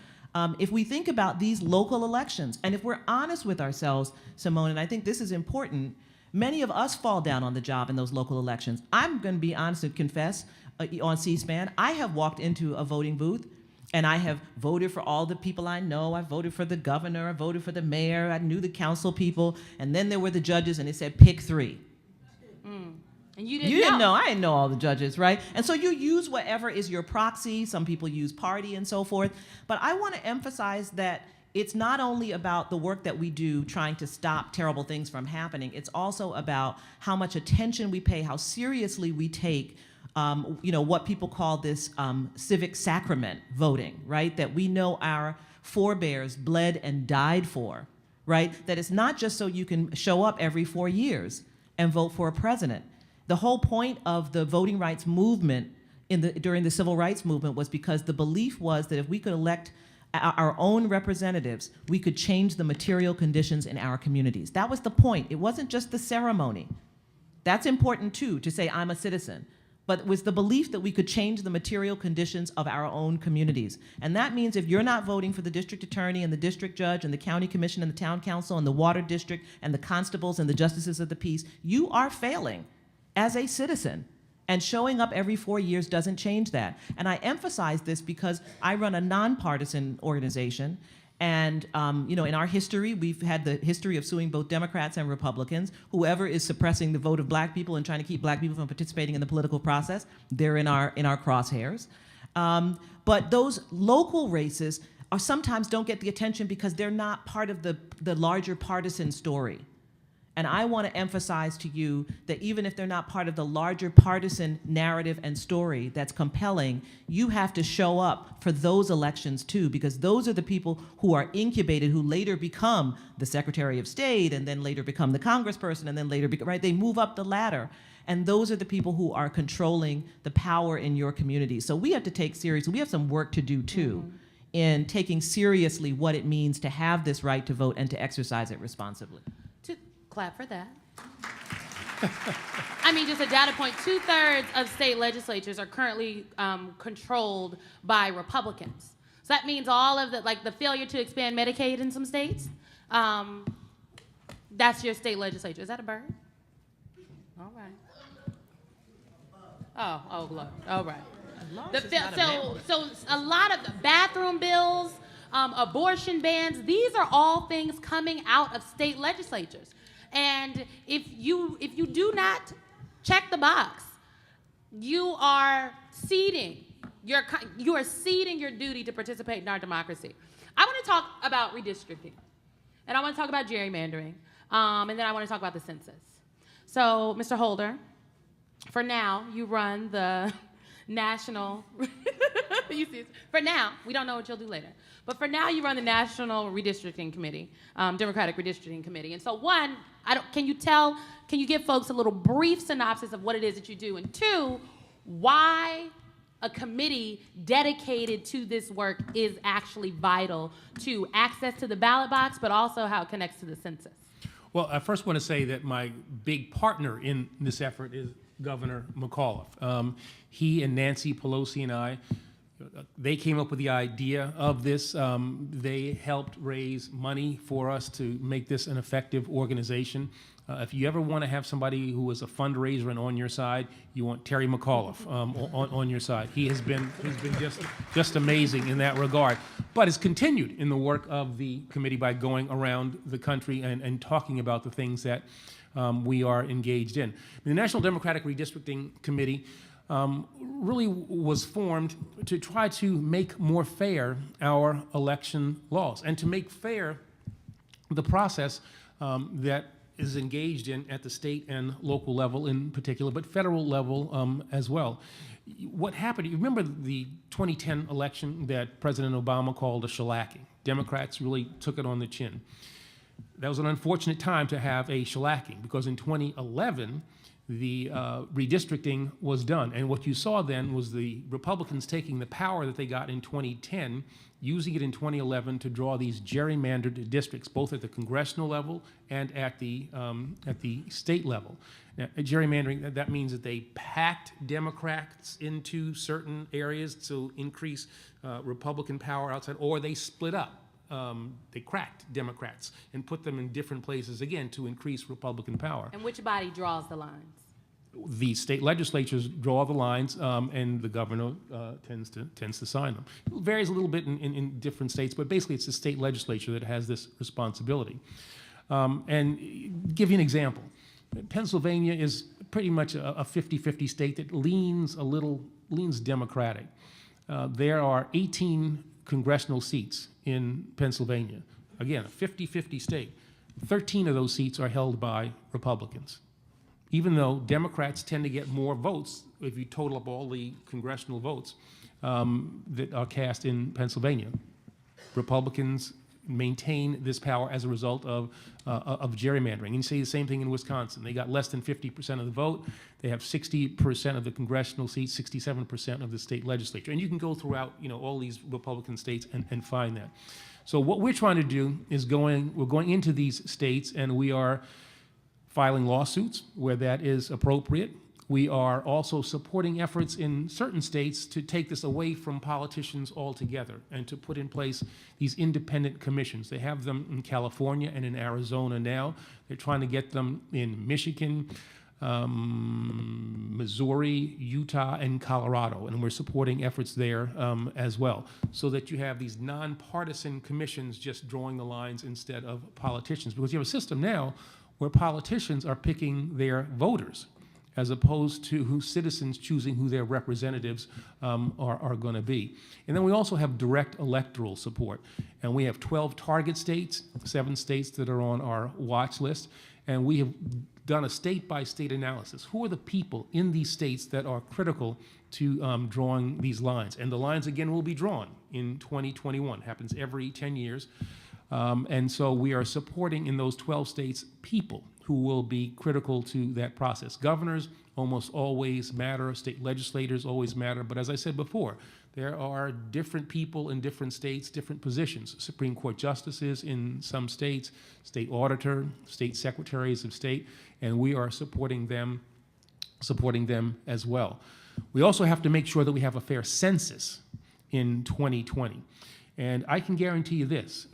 If we think about these local elections, and if we're honest with ourselves, Simone, and I think this is important, many of us fall down on the job in those local elections. I'm going to be honest and confess, on C-SPAN, I have walked into a voting booth and I have voted for all the people I know. I voted for the governor, I voted for the mayor, I knew the council people, and then there were the judges and it said pick 3. And you didn't know. I didn't know all the judges, right? And so you use whatever is your proxy. Some people use party and so forth. But I want to emphasize that it's not only about the work that we do trying to stop terrible things from happening. It's also about how much attention we pay, how seriously we take what people call this civic sacrament voting, right? That we know our forebears bled and died for, right? That it's not just so you can show up every 4 years and vote for a president. The whole point of the voting rights movement during the civil rights movement was because the belief was that if we could elect our own representatives, we could change the material conditions in our communities. That was the point. It wasn't just the ceremony. That's important too, to say I'm a citizen. But it was the belief that we could change the material conditions of our own communities. And that means if you're not voting for the district attorney and the district judge and the county commission and the town council and the water district and the constables and the justices of the peace, you are failing as a citizen. And showing up every 4 years doesn't change that. And I emphasize this because I run a nonpartisan organization. And you know, in our history, we've had the history of suing both Democrats and Republicans. Whoever is suppressing the vote of black people and trying to keep black people from participating in the political process, they're in our crosshairs. But those local races sometimes don't get the attention because they're not part of the larger partisan story. And I want to emphasize to you that even if they're not part of the larger partisan narrative and story that's compelling, you have to show up for those elections too, because those are the people who are incubated, who later become the Secretary of State, and then later become the congressperson, and then later, right? They move up the ladder. And those are the people who are controlling the power in your community. So we have to take seriously, we have some work to do too, in taking seriously what it means to have this right to vote and to exercise it responsibly. Clap for that. I mean, just a data point, 2/3 of state legislatures are currently controlled by Republicans. So that means all of the failure to expand Medicaid in some states, that's your state legislature. Is that a bird? All right. Oh, look, all right. So a lot of the bathroom bills, abortion bans, these are all things coming out of state legislatures. And if you do not check the box, you are ceding your duty to participate in our democracy. I want to talk about redistricting, and I want to talk about gerrymandering, and then I want to talk about the census. So, Mr. Holder, for now, you run the national. For now, we don't know what you'll do later. But for now, you run the National Redistricting Committee, Democratic Redistricting Committee. And so one, can you give folks a little brief synopsis of what it is that you do? And two, why a committee dedicated to this work is actually vital to access to the ballot box, but also how it connects to the census? Well, I first want to say that my big partner in this effort is Governor McAuliffe. He and Nancy Pelosi and I, they came up with the idea of this. They helped raise money for us to make this an effective organization. If you ever want to have somebody who is a fundraiser and on your side, you want Terry McAuliffe on your side. He's been just amazing in that regard. But it's continued in the work of the committee by going around the country and talking about the things that we are engaged in. The National Democratic Redistricting Committee really was formed to try to make more fair our election laws and to make fair the process that is engaged in at the state and local level in particular, but federal level as well. What happened, you remember the 2010 election that President Obama called a shellacking? Democrats really took it on the chin. That was an unfortunate time to have a shellacking because in 2011, the redistricting was done. And what you saw then was the Republicans taking the power that they got in 2010, using it in 2011 to draw these gerrymandered districts, both at the congressional level and at the state level. Now, gerrymandering, that means that they packed Democrats into certain areas to increase Republican power outside, or they split up. They cracked Democrats and put them in different places, again, to increase Republican power. And which body draws the lines? The state legislatures draw the lines, and the governor tends to sign them. It varies a little bit in different states, but basically it's the state legislature that has this responsibility. And give you an example. Pennsylvania is pretty much a 50-50 state that leans Democratic. There are 18 congressional seats in Pennsylvania. Again, a 50-50 state. 13 of those seats are held by Republicans. Even though Democrats tend to get more votes if you total up all the congressional votes that are cast in Pennsylvania. Republicans maintain this power as a result of gerrymandering. And you see the same thing in Wisconsin. They got less than 50% of the vote. They have 60% of the congressional seats, 67% of the state legislature. And you can go throughout, all these Republican states and find that. So what we're trying to do is we're going into these states, and we are filing lawsuits where that is appropriate. We are also supporting efforts in certain states to take this away from politicians altogether and to put in place these independent commissions. They have them in California and in Arizona now. They're trying to get them in Michigan, Missouri, Utah, and Colorado, and we're supporting efforts there as well, so that you have these nonpartisan commissions just drawing the lines instead of politicians. Because you have a system now where politicians are picking their voters, as opposed to citizens choosing who their representatives are going to be. And then we also have direct electoral support. And we have 12 target states, 7 states that are on our watch list, and we have done a state-by-state analysis. Who are the people in these states that are critical to drawing these lines? And the lines, again, will be drawn in 2021. Happens every 10 years. And so we are supporting in those 12 states people who will be critical to that process. Governors almost always matter, state legislators always matter, but as I said before, there are different people in different states, different positions. Supreme Court justices in some states, state auditor, state secretaries of state, and we are supporting them as well. We also have to make sure that we have a fair census in 2020. And I can guarantee you this,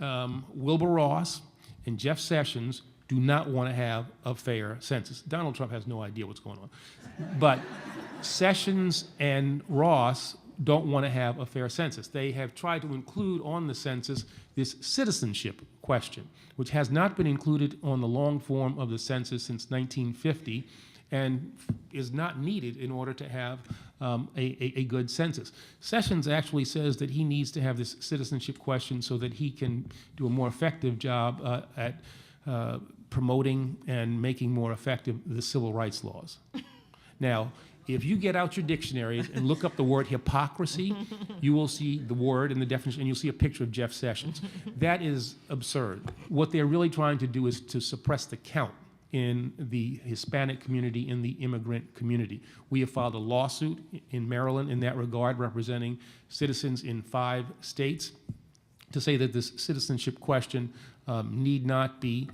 Wilbur Ross and Jeff Sessions do not want to have a fair census. Donald Trump has no idea what's going on. But Sessions and Ross don't want to have a fair census. They have tried to include on the census this citizenship question, which has not been included on the long form of the census since 1950 and is not needed in order to have a good census. Sessions actually says that he needs to have this citizenship question so that he can do a more effective job at promoting and making more effective the civil rights laws. Now, if you get out your dictionaries and look up the word hypocrisy, you will see the word and the definition, and you'll see a picture of Jeff Sessions. That is absurd. What they're really trying to do is to suppress the count in the Hispanic community, in the immigrant community. We have filed a lawsuit in Maryland in that regard, representing citizens in 5 states, to say that this citizenship question need not be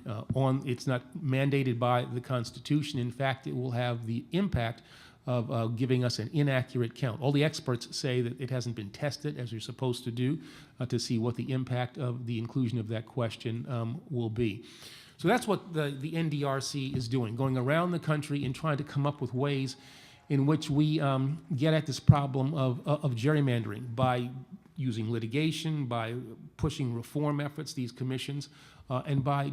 it's not mandated by the Constitution. In fact, it will have the impact of giving us an inaccurate count. All the experts say that it hasn't been tested as you're supposed to do to see what the impact of the inclusion of that question will be. So that's what the NDRC is doing, going around the country and trying to come up with ways in which we get at this problem of gerrymandering by using litigation, by pushing reform efforts, these commissions, and by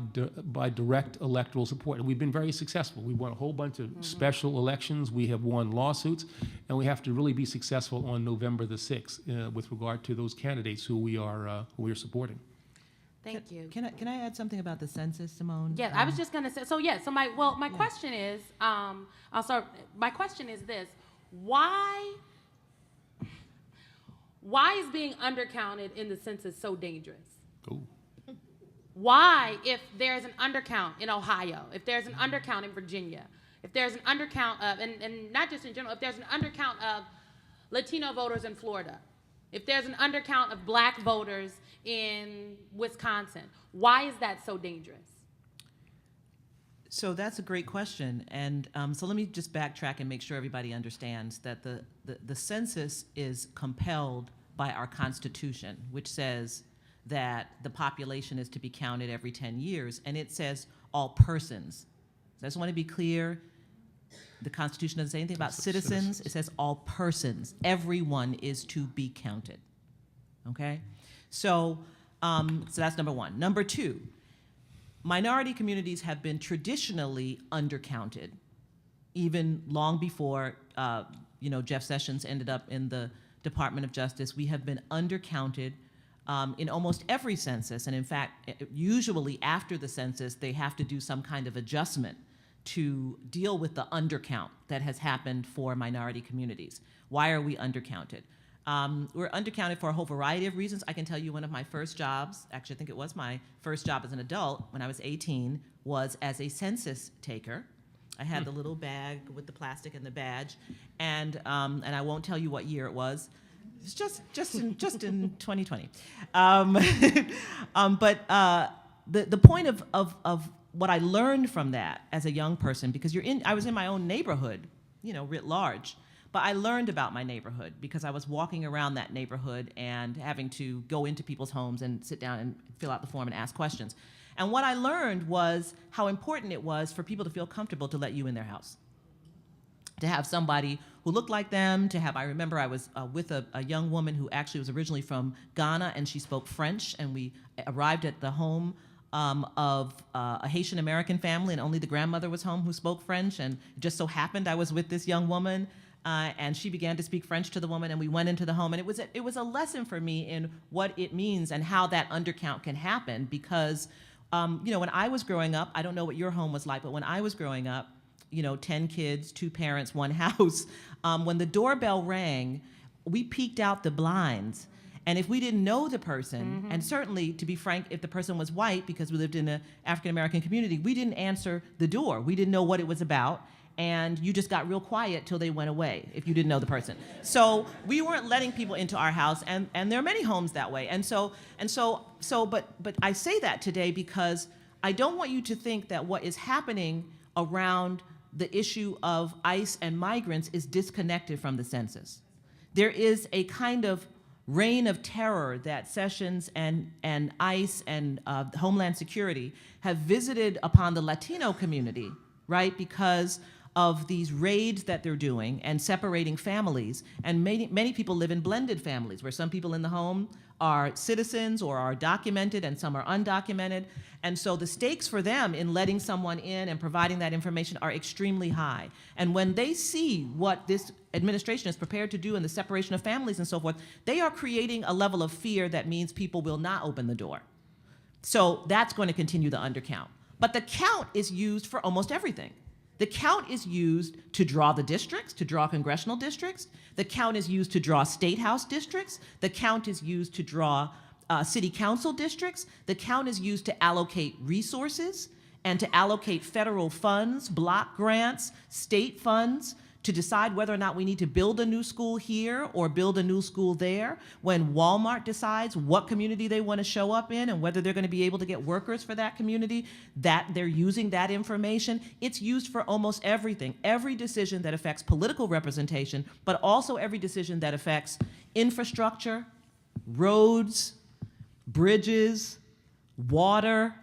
direct electoral support. And we've been very successful. We won a whole bunch of special elections. We have won lawsuits, and we have to really be successful on November the 6th with regard to those candidates who we are supporting. Thank you. Can I add something about the census, Simone? Yeah, I was just going to say, my question is, I'll start, my question is this: why is being undercounted in the census so dangerous? Ooh. Why, if there's an undercount in Ohio, if there's an undercount in Virginia, if there's an undercount of, and not just in general, if there's an undercount of Latino voters in Florida, if there's an undercount of black voters in Wisconsin, why is that so dangerous? So that's a great question. And so let me just backtrack and make sure everybody understands that the census is compelled by our Constitution, which says that the population is to be counted every 10 years, and it says all persons. So I just want to be clear. The Constitution doesn't say anything about citizens. It says all persons. Everyone is to be counted. Okay? So that's number one. Number two, minority communities have been traditionally undercounted, even long before Jeff Sessions ended up in the Department of Justice. We have been undercounted in almost every census, and in fact, usually after the census, they have to do some kind of adjustment to deal with the undercount that has happened for minority communities. Why are we undercounted? We're undercounted for a whole variety of reasons. I can tell you one of my first jobs, actually I think it was my first job as an adult when I was 18, was as a census taker. I had the little bag with the plastic and the badge, and I won't tell you what year it was. It's just in 2020. But the point of what I learned from that as a young person, because I was in my own neighborhood, writ large, but I learned about my neighborhood because I was walking around that neighborhood and having to go into people's homes and sit down and fill out the form and ask questions. And what I learned was how important it was for people to feel comfortable to let you in their house. To have somebody who looked like them, I remember I was with a young woman who actually was originally from Ghana, and she spoke French, and we arrived at the home of a Haitian American family, and only the grandmother was home who spoke French, and it just so happened I was with this young woman, and she began to speak French to the woman, and we went into the home, and it was a lesson for me in what it means and how that undercount can happen, because when I was growing up, I don't know what your home was like, but when I was growing up, 10 kids, 2 parents, 1 house. When the doorbell rang, we peeked out the blinds. And if we didn't know the person, and certainly, to be frank, if the person was white, because we lived in an African-American community, we didn't answer the door. We didn't know what it was about. And you just got real quiet till they went away if you didn't know the person. So we weren't letting people into our house, and there are many homes that way. But I say that today because I don't want you to think that what is happening around the issue of ICE and migrants is disconnected from the census. There is a kind of reign of terror that Sessions and ICE and Homeland Security have visited upon the Latino community, right? Because of these raids that they're doing and separating families. And many people live in blended families where some people in the home are citizens or are documented and some are undocumented. And so the stakes for them in letting someone in and providing that information are extremely high. And when they see what this administration is prepared to do in the separation of families and so forth, they are creating a level of fear that means people will not open the door. So that's going to continue the undercount. But the count is used for almost everything. The count is used to draw the districts, to draw congressional districts. The count is used to draw state house districts. The count is used to draw city council districts. The count is used to allocate resources and to allocate federal funds, block grants, state funds, to decide whether or not we need to build a new school here or build a new school there. When Walmart decides what community they want to show up in and whether they're going to be able to get workers for that community, that they're using that information. It's used for almost everything. Every decision that affects political representation, but also every decision that affects infrastructure, roads, bridges, water,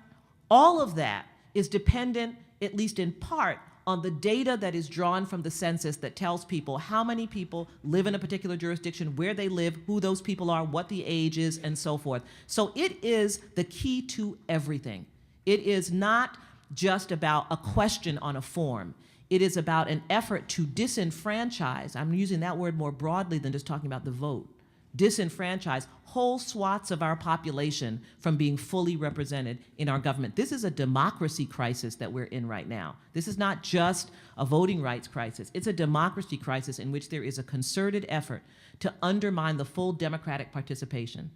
all of that is dependent, at least in part, on the data that is drawn from the census that tells people how many people live in a particular jurisdiction, where they live, who those people are, what the age is, and so forth. So it is the key to everything. It is not just about a question on a form. It is about an effort to disenfranchise. I'm using that word more broadly than just talking about the vote. Disenfranchise whole swaths of our population from being fully represented in our government. This is a democracy crisis that we're in right now. This is not just a voting rights crisis. It's a democracy crisis in which there is a concerted effort to undermine the full democratic participation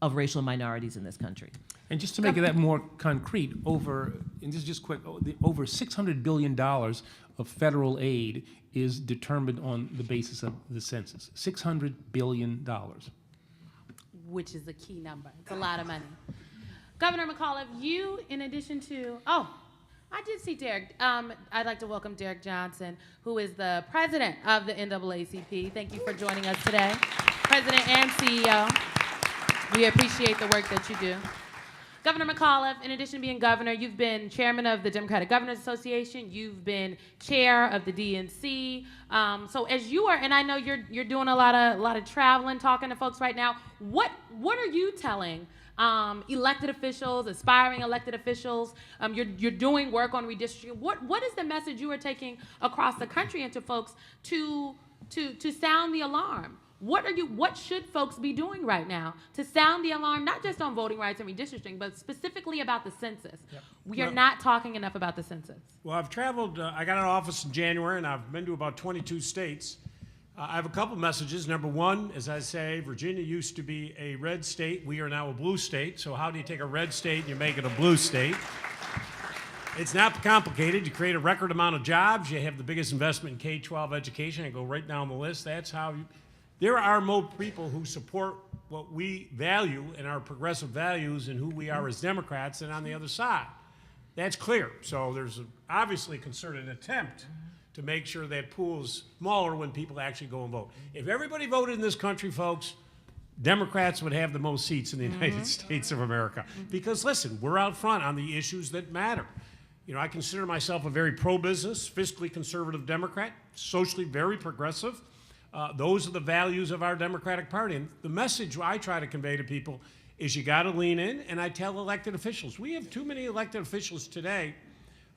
of racial minorities in this country. And just to make that more concrete, and this is just quick, over $600 billion of federal aid is determined on the basis of the census. $600 billion. Which is a key number. It's a lot of money. Governor McAuliffe, you, in addition to, I did see Derrick. I'd like to welcome Derrick Johnson, who is the president of the NAACP. Thank you for joining us today. President and CEO. We appreciate the work that you do. Governor McAuliffe, in addition to being governor, you've been chairman of the Democratic Governors Association. You've been chair of the DNC. So as you are, and I know you're doing a lot of traveling, talking to folks right now. What are you telling elected officials, aspiring elected officials? You're doing work on redistricting. What is the message you are taking across the country and to folks to sound the alarm? What should folks be doing right now to sound the alarm, not just on voting rights and redistricting, but specifically about the census? Yep. We are not talking enough about the census. Well, I've traveled, I got an office in January, and I've been to about 22 states. I have a couple messages. Number one, as I say, Virginia used to be a red state. We are now a blue state. So how do you take a red state and you make it a blue state? It's not complicated. You create a record amount of jobs. You have the biggest investment in K-12 education. I go right down the list. That's how you... There are more people who support what we value and our progressive values and who we are as Democrats than on the other side. That's clear. So there's obviously a concerted attempt to make sure that pool is smaller when people actually go and vote. If everybody voted in this country, folks, Democrats would have the most seats in the United States of America. Because listen, we're out front on the issues that matter. You know, I consider myself a very pro-business, fiscally conservative Democrat, socially very progressive. Those are the values of our Democratic Party. And the message I try to convey to people is you got to lean in, and I tell elected officials. We have too many elected officials today.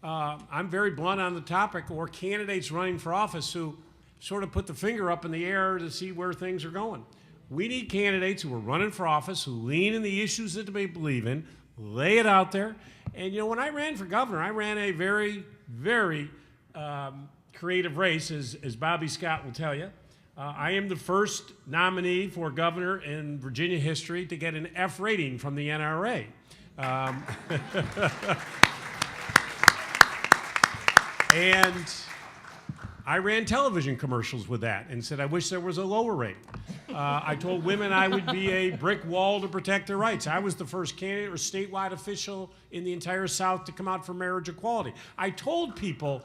I'm very blunt on the topic, or candidates running for office who sort of put the finger up in the air to see where things are going. We need candidates who are running for office, who lean in the issues that they believe in, lay it out there. And, you know, when I ran for governor, I ran a very, very creative race, as Bobby Scott will tell you. I am the first nominee for governor in Virginia history to get an F rating from the NRA. And I ran television commercials with that and said, I wish there was a lower rate. I told women I would be a brick wall to protect their rights. I was the first candidate or statewide official in the entire South to come out for marriage equality. I told people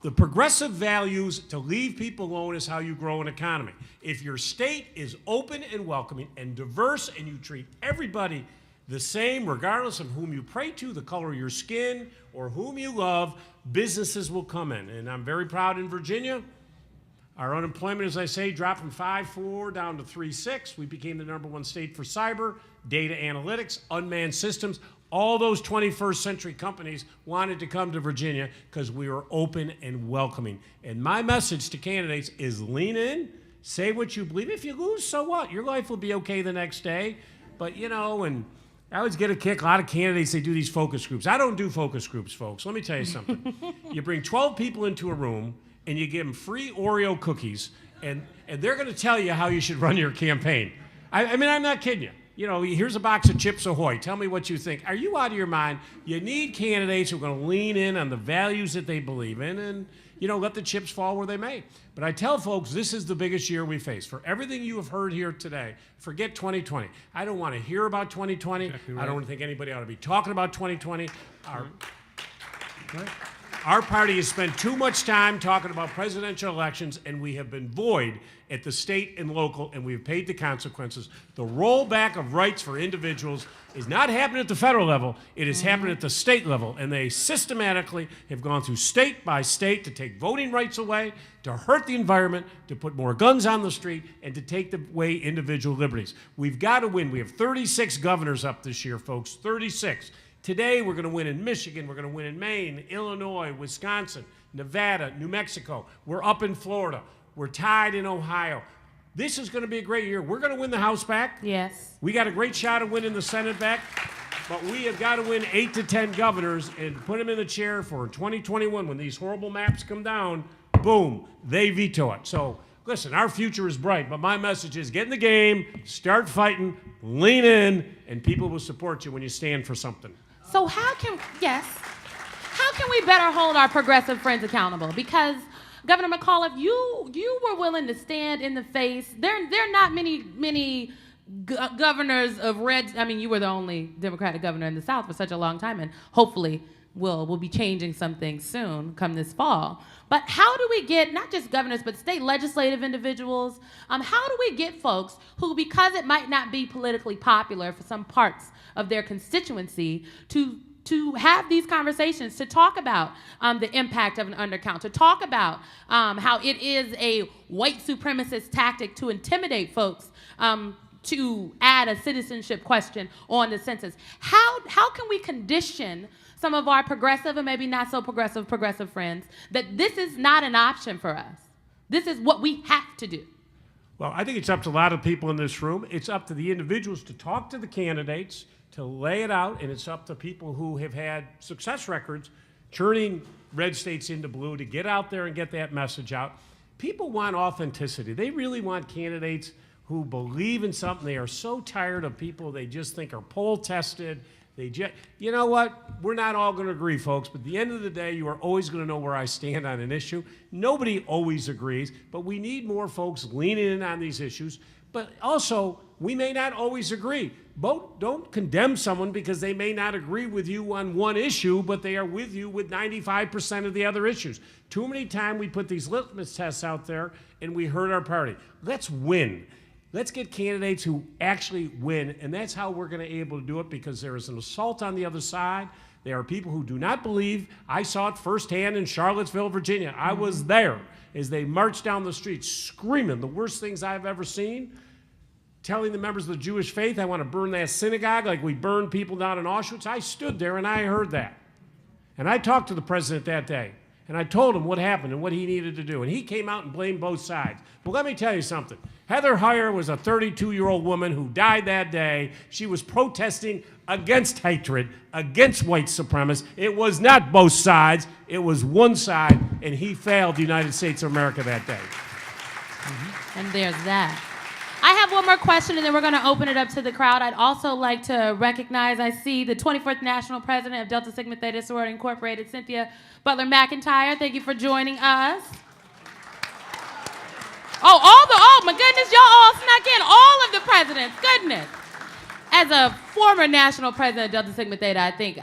the progressive values to leave people alone is how you grow an economy. If your state is open and welcoming and diverse and you treat everybody the same, regardless of whom you pray to, the color of your skin, or whom you love, businesses will come in. And I'm very proud in Virginia. Our unemployment, as I say, dropped from 5.4 down to 3.6. We became the #1 state for cyber, data analytics, unmanned systems. All those 21st century companies wanted to come to Virginia because we were open and welcoming. And my message to candidates is lean in, say what you believe. If you lose, so what? Your life will be okay the next day. But, you know, and I always get a kick. A lot of candidates, they do these focus groups. I don't do focus groups, folks. Let me tell you something. You bring 12 people into a room, and you give them free Oreo cookies, and they're going to tell you how you should run your campaign. I mean, I'm not kidding you. You know, here's a box of Chips Ahoy. Tell me what you think. Are you out of your mind? You need candidates who are going to lean in on the values that they believe in and, you know, let the chips fall where they may. But I tell folks, this is the biggest year we face. For everything you have heard here today, forget 2020. I don't want to hear about 2020. Exactly right. I don't think anybody ought to be talking about 2020. Our party has spent too much time talking about presidential elections, and we have been void at the state and local, and we've paid the consequences. The rollback of rights for individuals is not happening at the federal level. It is happening at the state level, and they systematically have gone through state by state to take voting rights away, to hurt the environment, to put more guns on the street, and to take away individual liberties. We've got to win. We have 36 governors up this year, folks, 36. Today, we're going to win in Michigan, we're going to win in Maine, Illinois, Wisconsin, Nevada, New Mexico. We're up in Florida. We're tied in Ohio. This is going to be a great year. We're going to win the House back. Yes. We got a great shot at winning the Senate back, but we have got to win 8 to 10 governors and put them in the chair for 2021. When these horrible maps come down, boom, they veto it. So, listen, our future is bright, but my message is get in the game, start fighting, lean in, and people will support you when you stand for something. So how can we better hold our progressive friends accountable? Because Governor McAuliffe, you were willing to stand in the face. There are not many governors of red. I mean, you were the only Democratic governor in the South for such a long time, and hopefully we'll be changing some things soon, come this fall. But how do we get not just governors, but state legislative individuals? How do we get folks who, because it might not be politically popular for some parts of their constituency, to have these conversations, to talk about the impact of an undercount, to talk about how it is a white supremacist tactic to intimidate folks to add a citizenship question on the census? How can we condition some of our progressive and maybe not so progressive friends that this is not an option for us? This is what we have to do. Well, I think it's up to a lot of people in this room. It's up to the individuals to talk to the candidates, to lay it out, and it's up to people who have had success records turning red states into blue to get out there and get that message out. People want authenticity. They really want candidates who believe in something. They are so tired of people they just think are poll tested. You know what? We're not all going to agree, folks, but at the end of the day, you are always going to know where I stand on an issue. Nobody always agrees, but we need more folks leaning in on these issues. But also, we may not always agree. Don't condemn someone because they may not agree with you on one issue, but they are with you with 95% of the other issues. Too many times we put these litmus tests out there and we hurt our party. Let's win. Let's get candidates who actually win, and that's how we're going to be able to do it, because there is an assault on the other side. There are people who do not believe. I saw it firsthand in Charlottesville, Virginia. I was there as they marched down the street screaming the worst things I've ever seen, telling the members of the Jewish faith, I want to burn that synagogue like we burned people down in Auschwitz. I stood there and I heard that. And I talked to the president that day, and I told him what happened and what he needed to do. And he came out and blamed both sides. But let me tell you something. Heather Heyer was a 32-year-old woman who died that day. She was protesting against hatred, against white supremacists. It was not both sides. It was one side, and he failed the United States of America that day. And there's that. I have one more question, and then we're going to open it up to the crowd. I'd also like to recognize, I see the 24th National President of Delta Sigma Theta Sorority Incorporated, Cynthia Butler McIntyre. Thank you for joining us. Oh my goodness, y'all all snuck in. All of the presidents, goodness. As a former national president of Delta Sigma Theta, I think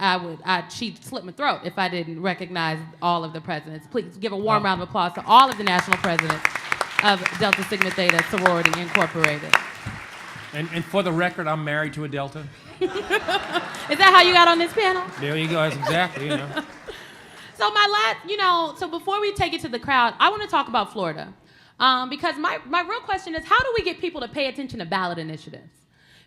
she'd slit my throat if I didn't recognize all of the presidents. Please give a warm round of applause to all of the national presidents of Delta Sigma Theta Sorority Incorporated. And for the record, I'm married to a Delta. Is that how you got on this panel? There you go, that's exactly, So so before we take it to the crowd, I want to talk about Florida. Because my real question is, how do we get people to pay attention to ballot initiatives?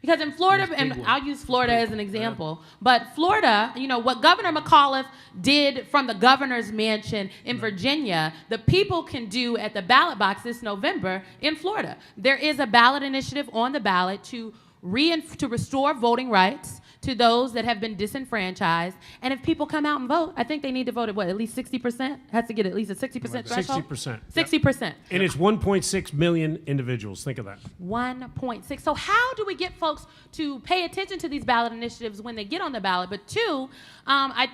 Because in Florida, and I'll use Florida as an example, but Florida, what Governor McAuliffe did from the governor's mansion in Virginia, the people can do at the ballot box this November in Florida. There is a ballot initiative on the ballot to restore voting rights to those that have been disenfranchised. And if people come out and vote, I think they need to vote at at least 60%? Has to get at least a 60% threshold? 60%. 60%. And it's 1.6 million individuals. Think of that. 1.6. So how do we get folks to pay attention to these ballot initiatives when they get on the ballot? But two, I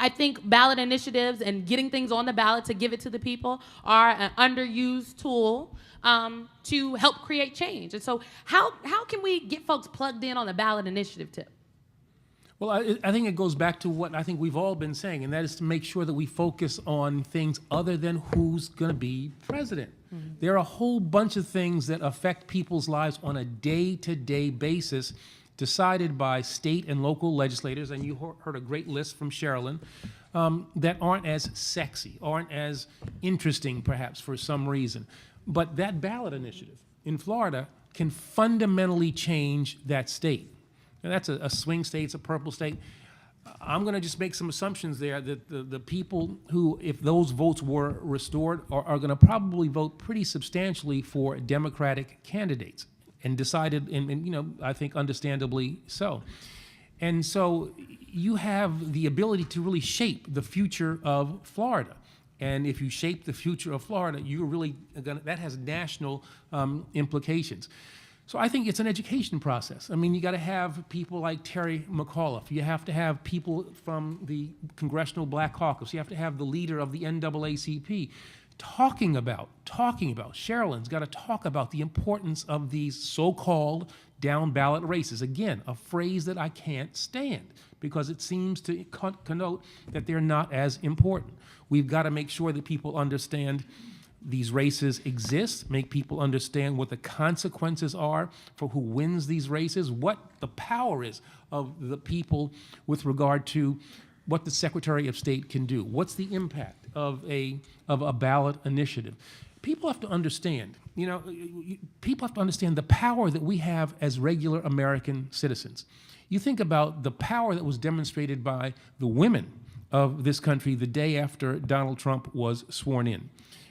think ballot initiatives and getting things on the ballot to give it to the people are an underused tool to help create change. And so how can we get folks plugged in on the ballot initiative tip? Well, I think it goes back to what I think we've all been saying, and that is to make sure that we focus on things other than who's going to be president. Mm-hmm. There are a whole bunch of things that affect people's lives on a day-to-day basis, decided by state and local legislators, and you heard a great list from Sherilyn, that aren't as sexy, aren't as interesting perhaps for some reason. But that ballot initiative in Florida can fundamentally change that state. Now, that's a swing state, it's a purple state. I'm going to just make some assumptions there that the people who, if those votes were restored, are going to probably vote pretty substantially for Democratic candidates, and decided, and I think understandably so. And so you have the ability to really shape the future of Florida. And if you shape the future of Florida, you're really that has national implications. So I think it's an education process. I mean, you got to have people like Terry McAuliffe. You have to have people from the Congressional Black Caucus. You have to have the leader of the NAACP talking about. Sherilyn's got to talk about the importance of these so-called down-ballot races. Again, a phrase that I can't stand because it seems to connote that they're not as important. We've got to make sure that people understand these races exist, make people understand what the consequences are for who wins these races, what the power is of the people with regard to what the Secretary of State can do. What's the impact of a ballot initiative? People have to understand, people have to understand the power that we have as regular American citizens. You think about the power that was demonstrated by the women of this country the day after Donald Trump was sworn in.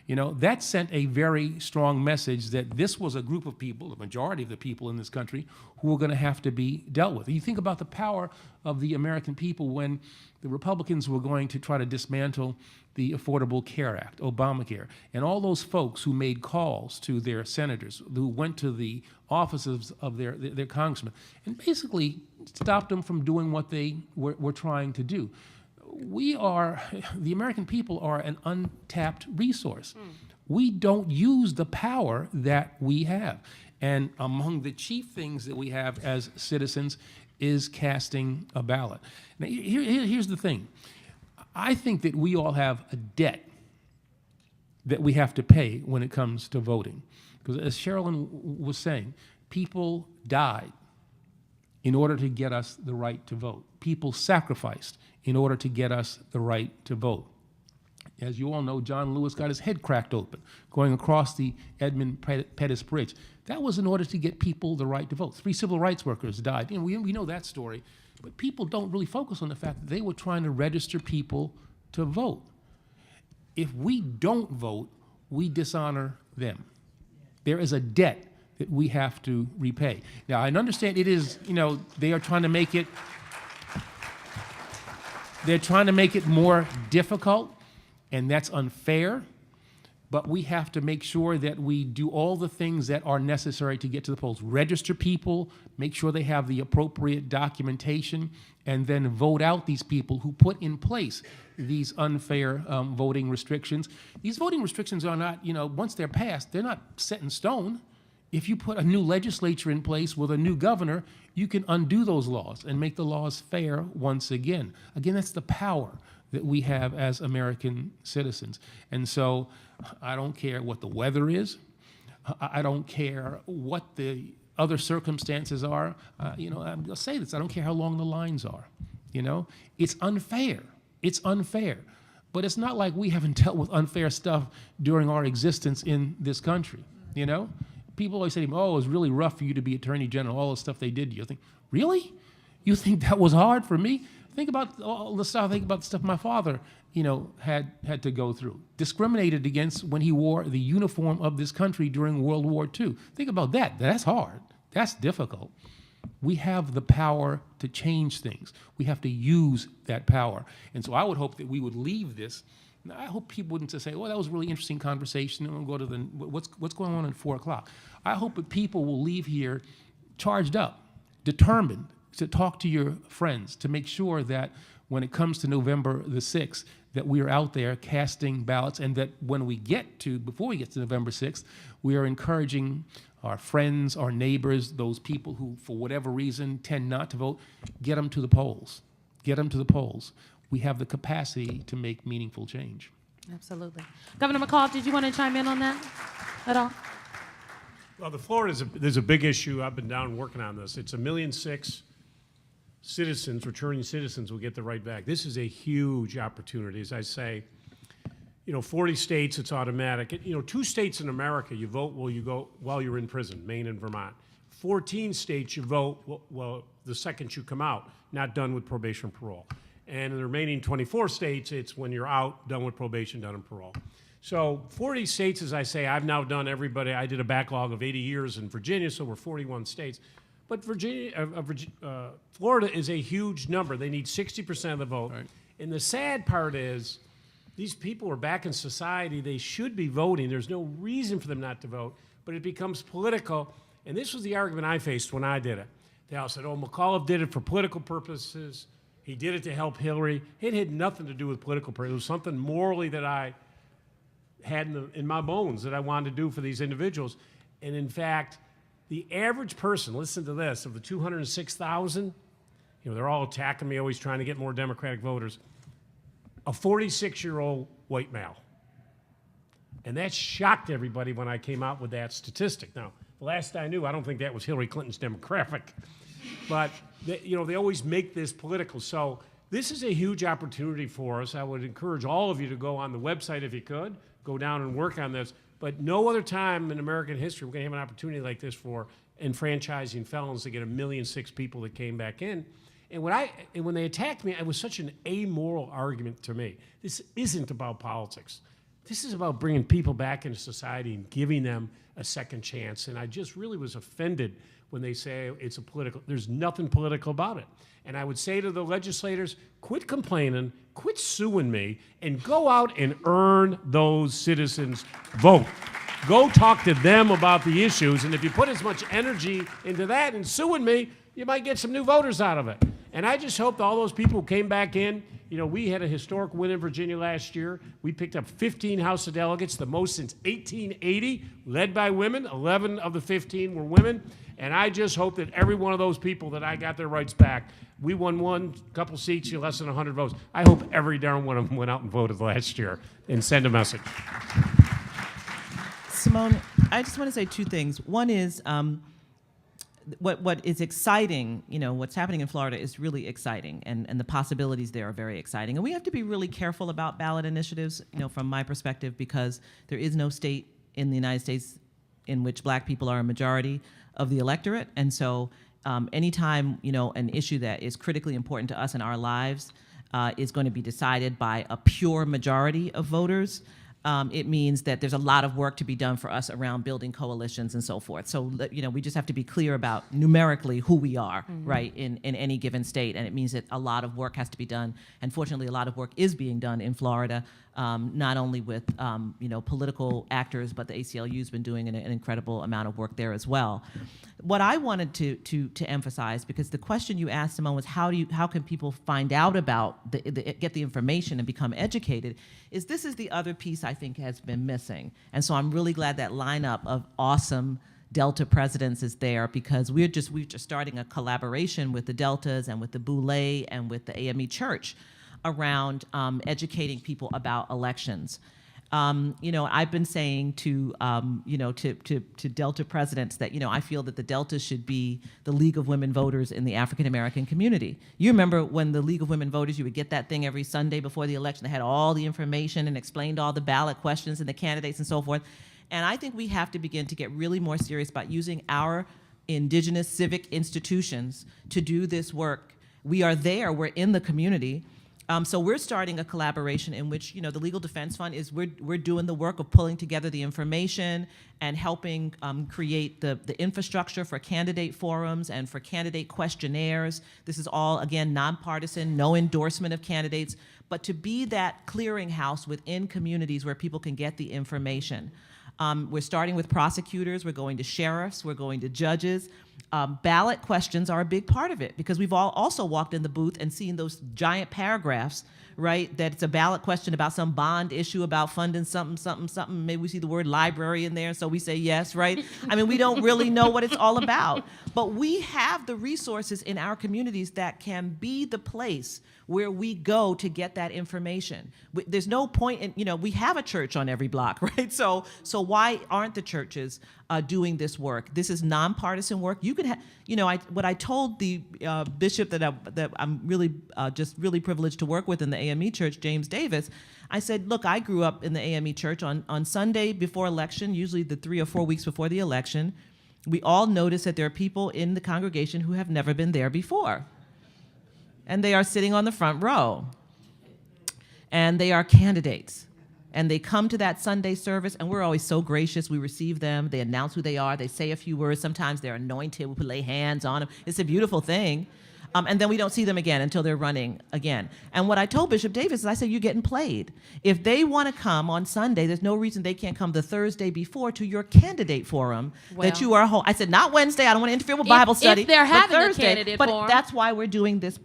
You know, that sent a very strong message that this was a group of people, the majority of the people in this country, who were going to have to be dealt with. You think about the power of the American people when the Republicans were going to try to dismantle the Affordable Care Act, Obamacare, and all those folks who made calls to their senators, who went to the offices of their congressmen, and basically stopped them from doing what they were trying to do. The American people are an untapped resource. We don't use the power that we have. And among the chief things that we have as citizens is casting a ballot. Now, here's the thing. I think that we all have a debt that we have to pay when it comes to voting. Because as Sherilyn was saying, people died in order to get us the right to vote. People sacrificed in order to get us the right to vote. As you all know, John Lewis got his head cracked open going across the Edmund Pettus Bridge. That was in order to get people the right to vote. 3 civil rights workers died. You know, we know that story, but people don't really focus on the fact that they were trying to register people to vote. If we don't vote, we dishonor them. There is a debt that we have to repay. Now, I understand it is, you know, they are trying to make it, they're trying to make it more difficult, and that's unfair, but we have to make sure that we do all the things that are necessary to get to the polls. Register people, make sure they have the appropriate documentation, and then vote out these people who put in place these unfair voting restrictions. These voting restrictions are not, you know, once they're passed, they're not set in stone. If you put a new legislature in place with a new governor, you can undo those laws and make the laws fair once again. Again, that's the power that we have as American citizens. And so I don't care what the weather is. I don't care what the other circumstances are. You know, I'll say this, I don't care how long the lines are. You know, it's unfair. It's unfair. But it's not like we haven't dealt with unfair stuff during our existence in this country, you know? People always say to me, oh, it was really rough for you to be attorney general, all the stuff they did to you. I think, really? You think that was hard for me? Think about all the stuff, think about the stuff my father, you know, had to go through. Discriminated against when he wore the uniform of this country during World War II. Think about that. That's hard. That's difficult. We have the power to change things. We have to use that power. And so I would hope that we would leave this. I hope people wouldn't just say, well, that was a really interesting conversation, and we'll go to the, what's going on at 4 o'clock. I hope that people will leave here charged up, determined to talk to your friends, to make sure that when it comes to November the 6th, that we are out there casting ballots, and that when we get to, before we get to November 6th, we are encouraging our friends, our neighbors, those people who, for whatever reason, tend not to vote, get them to the polls. Get them to the polls. We have the capacity to make meaningful change. Absolutely. Governor McAuliffe, did you want to chime in on that at all? Well, the Florida there's a big issue. I've been down working on this. It's 1.6 million citizens, returning citizens, will get the right back. This is a huge opportunity. As I say, you know, 40 states, it's automatic. You know, 2 states in America, you vote while you're in prison, Maine and Vermont. 14 states, you vote well the second you come out, not done with probation and parole. And in the remaining 24 states, it's when you're out, done with probation, done in parole. So 40 states, as I say, I've now done everybody. I did a backlog of 80 years in Virginia, so we're 41 states. But Florida is a huge number. They need 60% of the vote. Right. And the sad part is these people are back in society. They should be voting. There's no reason for them not to vote. But it becomes political. And this was the argument I faced when I did it. They all said, oh, McAuliffe did it for political purposes. He did it to help Hillary. It had nothing to do with political purposes. It was something morally that I had in my bones that I wanted to do for these individuals. And in fact, the average person, listen to this, of the 206,000, you know, they're all attacking me, always trying to get more Democratic voters, a 46-year-old white male. And that shocked everybody when I came out with that statistic. Now, the last I knew, I don't think that was Hillary Clinton's demographic. But you know, they always make this political. So this is a huge opportunity for us. I would encourage all of you to go on the website if you could, go down and work on this. But no other time in American history we're going to have an opportunity like this for enfranchising felons to get 1.6 million people that came back in. And when they attacked me, it was such an amoral argument to me. This isn't about politics. This is about bringing people back into society and giving them a second chance. And I just really was offended when they say it's a political. There's nothing political about it. And I would say to the legislators, quit complaining, quit suing me, and go out and earn those citizens' vote. Go talk to them about the issues, and if you put as much energy into that and suing me, you might get some new voters out of it. And I just hope that all those people who came back in, you know, we had a historic win in Virginia last year. We picked up 15 House of Delegates, the most since 1880, led by women. 11 of the 15 were women. And I just hope that every one of those people that I got their rights back, we won one couple seats, less than 100 votes. I hope every darn one of them went out and voted last year and send a message. Simone, I just want to say two things. One is what is exciting, you know, what's happening in Florida is really exciting, and the possibilities there are very exciting. And we have to be really careful about ballot initiatives, you know, from my perspective, because there is no state in the United States in which black people are a majority of the electorate. And so anytime, you know, an issue that is critically important to us in our lives is going to be decided by a pure majority of voters, it means that there's a lot of work to be done for us around building coalitions and so forth. So, you know, we just have to be clear about numerically who we are, right, in any given state. And it means that a lot of work has to be done. And fortunately, a lot of work is being done in Florida, not only with, you know, political actors, but the ACLU's been doing an incredible amount of work there as well. What I wanted to emphasize, because the question you asked, Simone, was how can people find out about, get the information and become educated, is this is the other piece I think has been missing. And so I'm really glad that lineup of awesome Delta presidents is there, because we're just starting a collaboration with the Deltas and with the Boulay and with the AME Church around educating people about elections. You know, I've been saying to, you know, to Delta presidents that, you know, I feel that the Deltas should be the League of Women Voters in the African American community. You remember when the League of Women Voters, you would get that thing every Sunday before the election that had all the information and explained all the ballot questions and the candidates and so forth. And I think we have to begin to get really more serious about using our indigenous civic institutions to do this work. We are there, we're in the community. So we're starting a collaboration in which, you know, the Legal Defense Fund is, we're doing the work of pulling together the information and helping create the infrastructure for candidate forums and for candidate questionnaires. This is all, again, nonpartisan, no endorsement of candidates, but to be that clearinghouse within communities where people can get the information. We're starting with prosecutors, we're going to sheriffs, we're going to judges. Ballot questions are a big part of it, because we've all also walked in the booth and seen those giant paragraphs, right, that it's a ballot question about some bond issue about funding something, something, something. Maybe we see the word library in there, so we say yes, right? I mean, we don't really know what it's all about. But we have the resources in our communities that can be the place where we go to get that information. There's no point in, you know, we have a church on every block, right? So why aren't the churches doing this work? This is nonpartisan work. You can have, you know, what I told the bishop that I'm really just really privileged to work with in the AME Church, James Davis, I said, look, I grew up in the AME Church on Sunday before election, usually the 3 or 4 weeks before the election. We all notice that there are people in the congregation who have never been there before. And they are sitting on the front row. And they are candidates. And they come to that Sunday service, and we're always so gracious. We receive them. They announce who they are. They say a few words. Sometimes they're anointed. We lay hands on them. It's a beautiful thing. And then we don't see them again until they're running again. And what I told Bishop Davis is, I said, you're getting played. If they want to come on Sunday, there's no reason they can't come the Thursday before to your candidate forum that you are holding. I said, not Wednesday. I don't want to interfere with Bible study. If they're having Thursday, a candidate but forum. that's why we're doing this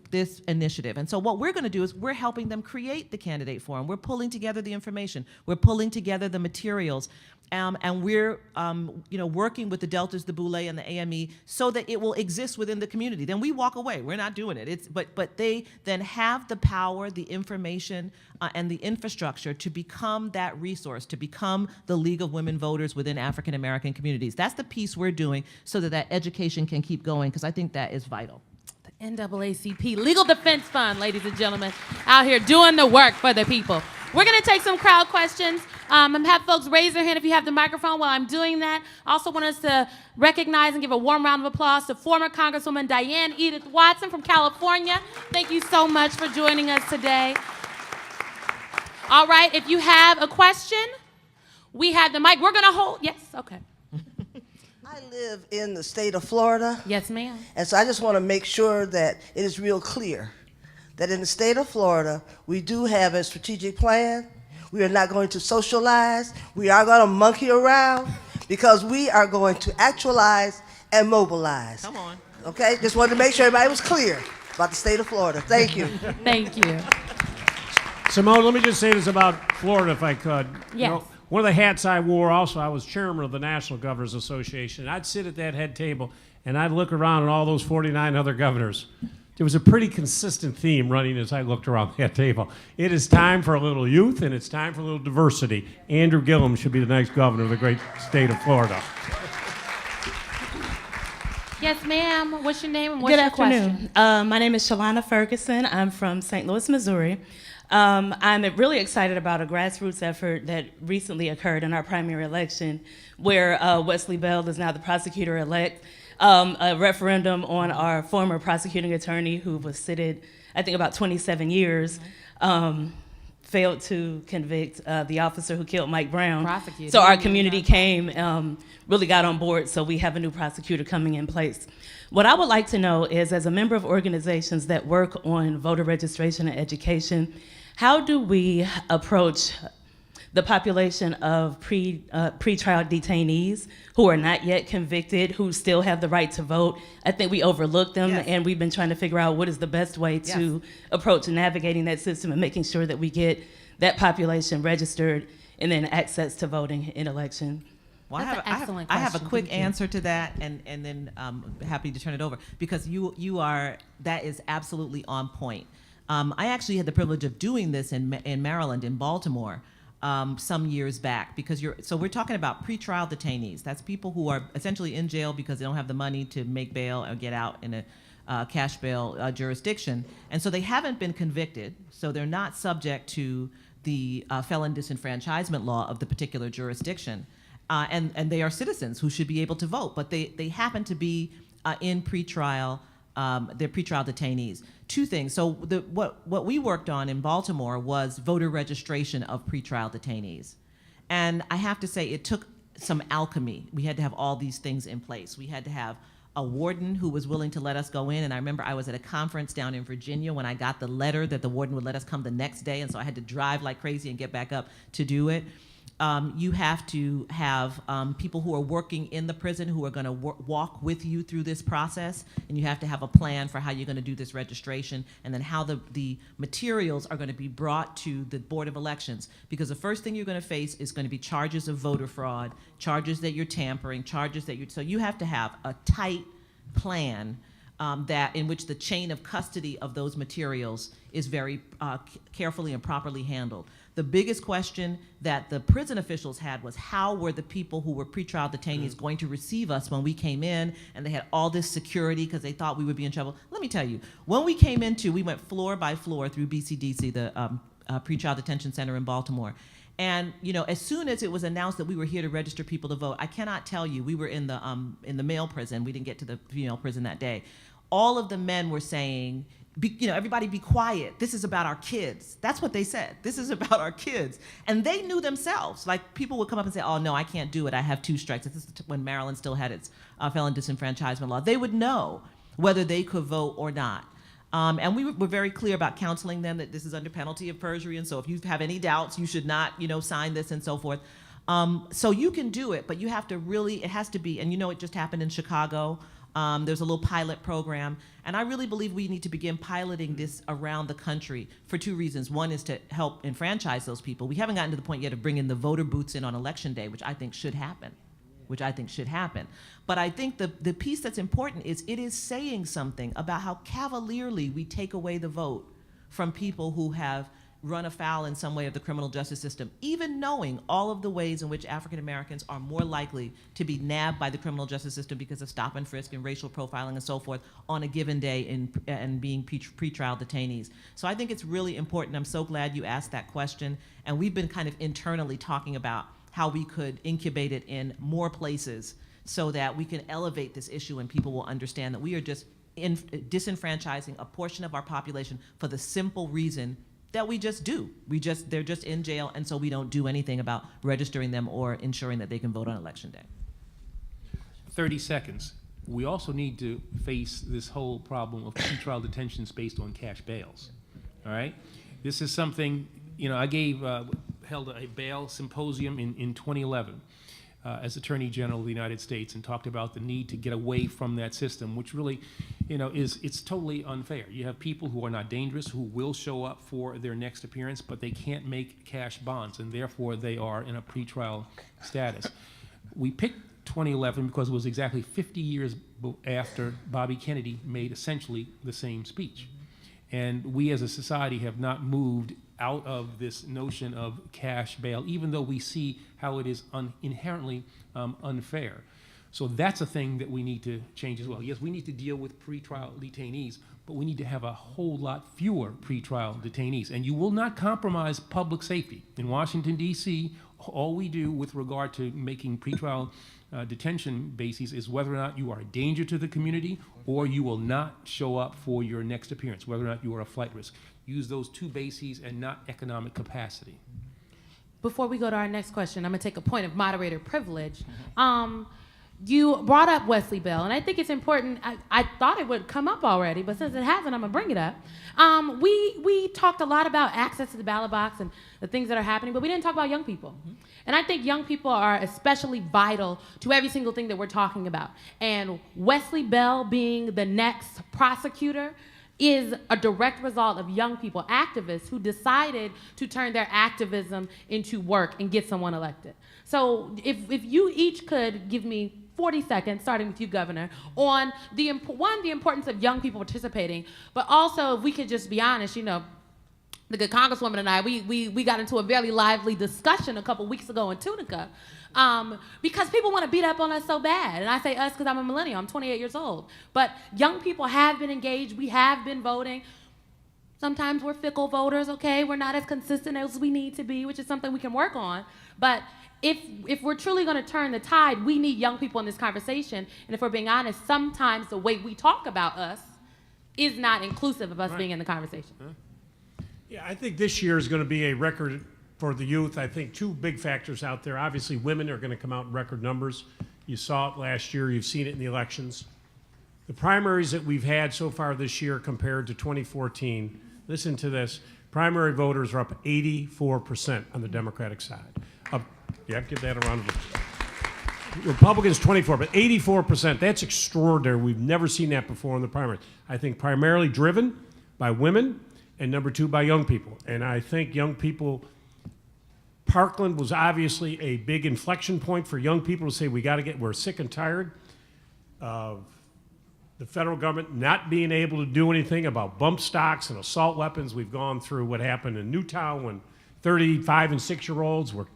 initiative. And so what we're going to do is we're helping them create the candidate forum. We're pulling together the information. We're pulling together the materials. And we're you know, working with the Deltas, the Boulay, and the AME so that it will exist within the community. Then we walk away. We're not doing it. But they then have the power, the information, and the infrastructure to become that resource, to become the League of Women Voters within African American communities. That's the piece we're doing so that education can keep going, because I think that is vital. NAACP, Legal Defense Fund, ladies and gentlemen, out here doing the work for the people. We're going to take some crowd questions. Have folks raise their hand if you have the microphone while I'm doing that. I also want us to recognize and give a warm round of applause to former Congresswoman Diane Edith Watson from California. Thank you so much for joining us today. All right, if you have a question, we have the mic. We're going to hold. Yes, okay. I live in the state of Florida. Yes, ma'am. And so I just want to make sure that it is real clear that in the state of Florida, we do have a strategic plan. We are not going to socialize. We are going to monkey around because we are going to actualize and mobilize. Come on. Okay? Just wanted to make sure everybody was clear about the state of Florida. Thank you. Thank you. Simone, let me just say this about Florida, if I could. Yes. One of the hats I wore also, I was chairman of the National Governors Association. I'd sit at that head table, and I'd look around at all those 49 other governors. There was a pretty consistent theme running as I looked around that table. It is time for a little youth, and it's time for a little diversity. Andrew Gillum should be the next governor of the great state of Florida. Yes, ma'am. What's your name and what's your question? Good afternoon. My name is Shalana Ferguson. I'm from St. Louis, Missouri. I'm really excited about a grassroots effort that recently occurred in our primary election where Wesley Bell is now the prosecutor-elect. A referendum on our former prosecuting attorney who was seated, I think, about 27 years, failed to convict the officer who killed Mike Brown. Prosecutor. So our community came, really got on board, so we have a new prosecutor coming in place. What I would like to know is, as a member of organizations that work on voter registration and education, how do we approach the population of pretrial detainees who are not yet convicted, who still have the right to vote? I think we overlook them, Yes. and we've been trying to figure out what is the best way to approach navigating that system and making sure that we get that population registered and then access to voting in election. Well, That's an excellent I have a question. quick Thank you. answer to that, and then happy to turn it over because you are, that is absolutely on point. I actually had the privilege of doing this in Maryland, in Baltimore, some years back, because so we're talking about pretrial detainees. That's people who are essentially in jail because they don't have the money to make bail or get out in a cash bail jurisdiction, and so they haven't been convicted, so they're not subject to the felon disenfranchisement law of the particular jurisdiction. And they are citizens who should be able to vote, but they happen to be in pretrial, they're pretrial detainees. Two things. So what we worked on in Baltimore was voter registration of pretrial detainees. And I have to say, it took some alchemy. We had to have all these things in place. We had to have a warden who was willing to let us go in. And I remember I was at a conference down in Virginia when I got the letter that the warden would let us come the next day. And so I had to drive like crazy and get back up to do it. You have to have people who are working in the prison who are going to walk with you through this process, and you have to have a plan for how you're going to do this registration, and then how the materials are going to be brought to the Board of Elections, because the first thing you're going to face is going to be charges of voter fraud, charges that you're tampering, charges that so you have to have a tight plan that in which the chain of custody of those materials is very carefully and properly handled. The biggest question that the prison officials had was, how were the people who were pretrial detainees going to receive us when we came in, and they had all this security because they thought we would be in trouble. Let me tell you, when we came we went floor by floor through BCDC, the pretrial detention center in Baltimore. And as soon as it was announced that we were here to register people to vote, I cannot tell you, we were in the male prison. We didn't get to the female prison that day. All of the men were saying, everybody be quiet. This is about our kids. That's what they said. This is about our kids. And they knew themselves. Like, people would come up and say, oh, no, I can't do it. I have 2 strikes. This is when Maryland still had its felon disenfranchisement law. They would know whether they could vote or not. And we were very clear about counseling them that this is under penalty of perjury. And so if you have any doubts, you should not, sign this and so forth. So you can do it, but you have to really, it has to be, and it just happened in Chicago. There's a little pilot program, and I really believe we need to begin piloting this around the country for 2 reasons. One is to help enfranchise those people. We haven't gotten to the point yet of bringing the voter booths in on Election Day, which I think should happen. But I think the piece that's important is it is saying something about how cavalierly we take away the vote from people who have run afoul in some way of the criminal justice system, even knowing all of the ways in which African Americans are more likely to be nabbed by the criminal justice system because of stop and frisk and racial profiling and so forth on a given day and being pretrial detainees. So I think it's really important. I'm so glad you asked that question. And we've been kind of internally talking about how we could incubate it in more places so that we can elevate this issue and people will understand that we are just disenfranchising a portion of our population for the simple reason that we just do. They're just in jail, and so we don't do anything about registering them or ensuring that they can vote on election day. 30 seconds. We also need to face this whole problem of pretrial detentions based on cash bails. All right? This is something, you know, I held a bail symposium in 2011 as Attorney General of the United States and talked about the need to get away from that system, which really, you know, it's totally unfair. You have people who are not dangerous, who will show up for their next appearance, but they can't make cash bonds, and therefore they are in a pretrial status. We picked 2011 because it was exactly 50 years after Bobby Kennedy made essentially the same speech. And we as a society have not moved out of this notion of cash bail, even though we see how it is inherently unfair. So that's a thing that we need to change as well. Yes, we need to deal with pretrial detainees, but we need to have a whole lot fewer pretrial detainees. And you will not compromise public safety. In Washington, D.C., all we do with regard to making pretrial detention bases is whether or not you are a danger to the community or you will not show up for your next appearance, whether or not you are a flight risk. Use those two bases and not economic capacity. Before we go to our next question, I'm going to take a point of moderator privilege. You brought up Wesley Bell, and I think it's important. I thought it would come up already, but since it hasn't, I'm going to bring it up. We talked a lot about access to the ballot box and the things that are happening, but we didn't talk about young people. And I think young people are especially vital to every single thing that we're talking about. And Wesley Bell being the next prosecutor is a direct result of young people, activists, who decided to turn their activism into work and get someone elected. So if you each could give me 40 seconds, starting with you, Governor, on the importance of young people participating, but also if we could just be honest, you know, the good Congresswoman and I, we got into a very lively discussion a couple weeks ago in Tunica, because people want to beat up on us so bad. And I say us because I'm a millennial, I'm 28 years old. But young people have been engaged, we have been voting. Sometimes we're fickle voters, okay? We're not as consistent as we need to be, which is something we can work on. But if we're truly going to turn the tide, we need young people in this conversation. And if we're being honest, sometimes the way we talk about us is not inclusive of us being in the conversation. Yeah, I think this year is going to be a record for the youth. I think two big factors out there. Obviously, women are going to come out in record numbers. You saw it last year. You've seen it in the elections. The primaries that we've had so far this year compared to 2014, listen to this. Primary voters are up 84% on the Democratic side. Give that a round of applause. Republicans 24, but 84%. That's extraordinary. We've never seen that before in the primaries. I think primarily driven by women, and number two, by young people. And I think young people, Parkland was obviously a big inflection point for young people to say we're sick and tired of the federal government not being able to do anything about bump stocks and assault weapons. We've gone through what happened in Newtown when 35 and 6-year-olds were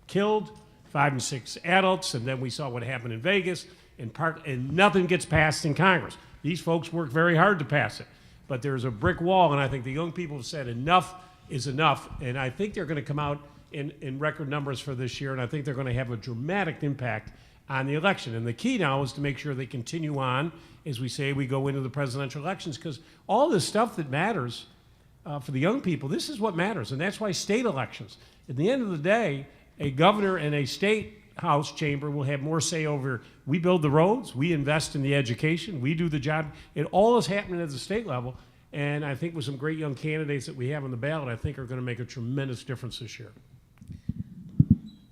killed, 5 and 6 adults, and then we saw what happened in Vegas, and nothing gets passed in Congress. These folks work very hard to pass it. But there's a brick wall, and I think the young people have said enough is enough, and I think they're going to come out in record numbers for this year, and I think they're going to have a dramatic impact on the election. And the key now is to make sure they continue on, as we say, we go into the presidential elections, because all this stuff that matters for the young people, this is what matters, and that's why state elections. At the end of the day, a governor and a state house chamber will have more say over, we build the roads, we invest in the education, we do the job. It all is happening at the state level, and I think with some great young candidates that we have on the ballot, I think are going to make a tremendous difference this year.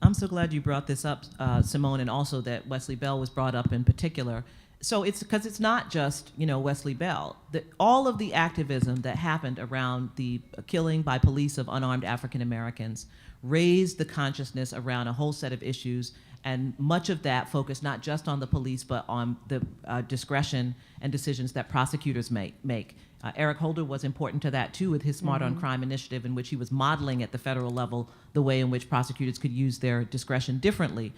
I'm so glad you brought this up, Simone, and also that Wesley Bell was brought up in particular. So it's because it's not just, Wesley Bell. All of the activism that happened around the killing by police of unarmed African Americans raised the consciousness around a whole set of issues And much of that focused not just on the police, but on the discretion and decisions that prosecutors make. Eric Holder was important to that too with his Smart on Crime initiative, in which he was modeling at the federal level the way in which prosecutors could use their discretion differently.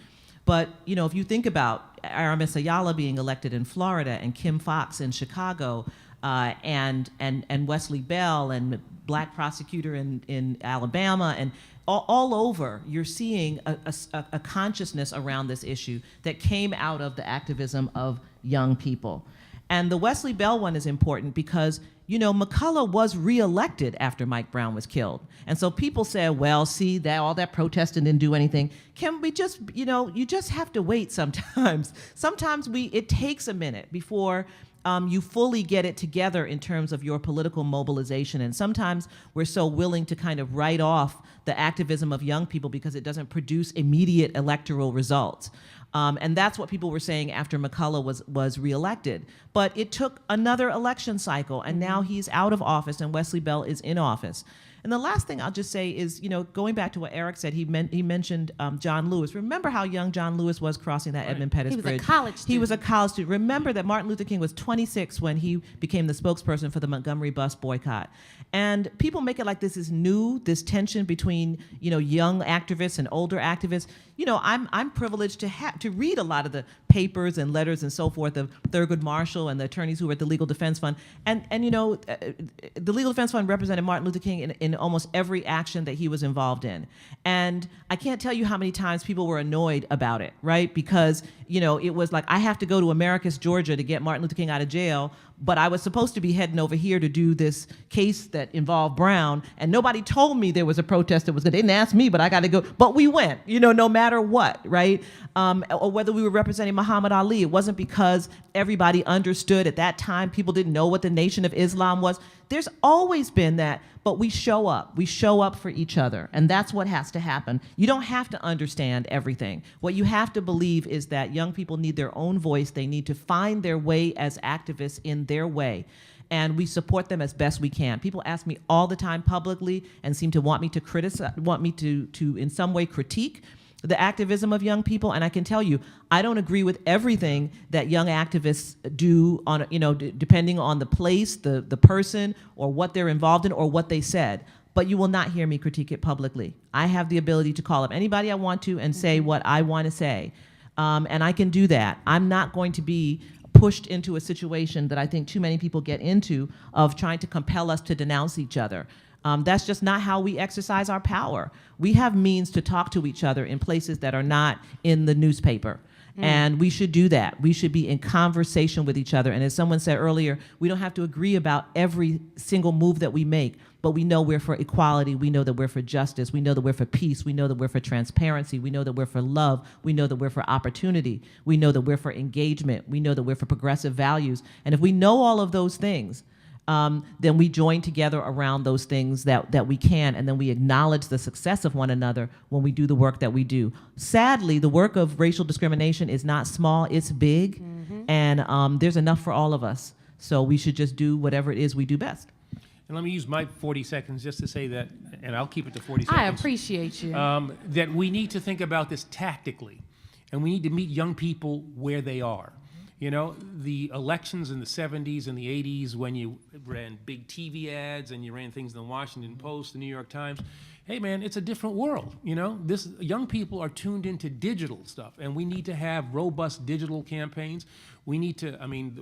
But if you think about Aramis Ayala being elected in Florida and Kim Foxx in Chicago, and Wesley Bell and black prosecutor in Alabama, and all over, you're seeing a consciousness around this issue that came out of the activism of young people. And the Wesley Bell one is important because, McCullough was reelected after Mike Brown was killed. And so people said, well, see, that all that protesting didn't do anything. Can we just, you just have to wait sometimes. Sometimes it takes a minute before you fully get it together in terms of your political mobilization. And sometimes we're so willing to kind of write off the activism of young people because it doesn't produce immediate electoral results. And that's what people were saying after McCullough was reelected. But it took another election cycle, and now he's out of office and Wesley Bell is in office. And the last thing I'll just say is, going back to what Eric said, he mentioned John Lewis. Remember how young John Lewis was crossing that Edmund Pettus Bridge? He was a college student. He was a college student. Remember that Martin Luther King was 26 when he became the spokesperson for the Montgomery bus boycott. And people make it like this is new, this tension between, young activists and older activists. I'm privileged to read a lot of the papers and letters and so forth of Thurgood Marshall and the attorneys who were at the Legal Defense Fund. And the Legal Defense Fund represented Martin Luther King in almost every action that he was involved in. And I can't tell you how many times people were annoyed about it, right? Because, it was like, I have to go to Americus, Georgia to get Martin Luther King out of jail, but I was supposed to be heading over here to do this case that involved Brown, and nobody told me there was a protest that was good. They didn't ask me, but I got to go. But we went, no matter what, right? Or whether we were representing Muhammad Ali, it wasn't because everybody understood at that time. People didn't know what the Nation of Islam was. There's always been that, but we show up. We show up for each other, and that's what has to happen. You don't have to understand everything. What you have to believe is that young people need their own voice. They need to find their way as activists in their way, and we support them as best we can. People ask me all the time publicly and seem to want me to criticize, want me to in some way critique the activism of young people, and I can tell you, I don't agree with everything that young activists do on, depending on the place, the person, or what they're involved in, or what they said. But you will not hear me critique it publicly. I have the ability to call up anybody I want to and say what I want to say, and I can do that. I'm not going to be pushed into a situation that I think too many people get into of trying to compel us to denounce each other. That's just not how we exercise our power. We have means to talk to each other in places that are not in the newspaper. And we should do that. We should be in conversation with each other. And as someone said earlier, we don't have to agree about every single move that we make, but we know we're for equality. We know that we're for justice. We know that we're for peace. We know that we're for transparency. We know that we're for love. We know that we're for opportunity. We know that we're for engagement. We know that we're for progressive values. And if we know all of those things, then we join together around those things that we can, and then we acknowledge the success of one another when we do the work that we do. Sadly, the work of racial discrimination is not small, it's big, and there's enough for all of us. So we should just do whatever it is we do best. And let me use my 40 seconds just to say that, and I'll keep it to 40 seconds. I appreciate you. That we need to think about this tactically, and we need to meet young people where they are. The elections in the 70s and the 80s, when you ran big TV ads and you ran things in the Washington Post, the New York Times, hey man, it's a different world. This young people are tuned into digital stuff, and we need to have robust digital campaigns. We need to,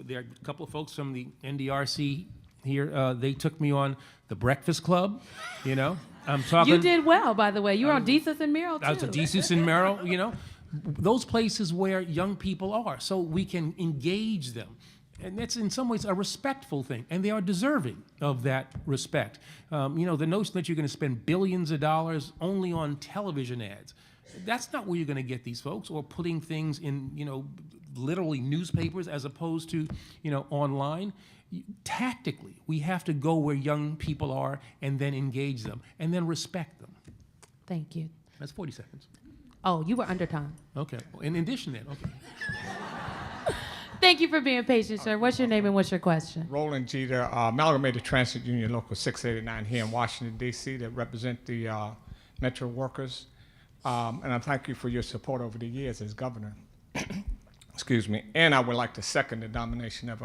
there are a couple of folks from the NDRC here. They took me on the Breakfast Club. I'm talking. You did well, by the way. You were on Desus and Mero too. I was on Desus and Mero. Those places where young people are, so we can engage them. And that's in some ways a respectful thing, and they are deserving of that respect. The notion that you're going to spend billions of dollars only on television ads, that's not where you're going to get these folks, or putting things in, literally newspapers as opposed to, online. Tactically, we have to go where young people are and then engage them and then respect them. Thank you. That's 40 seconds. Oh, you were under time. Okay. In addition then, okay. Thank you for being patient, sir. What's your name and what's your question? Roland Jeter, Amalgamated Transit Union Local 689 here in Washington, D.C. that represent the Metro workers. And I thank you for your support over the years as governor. Excuse me. And I would like to second the nomination of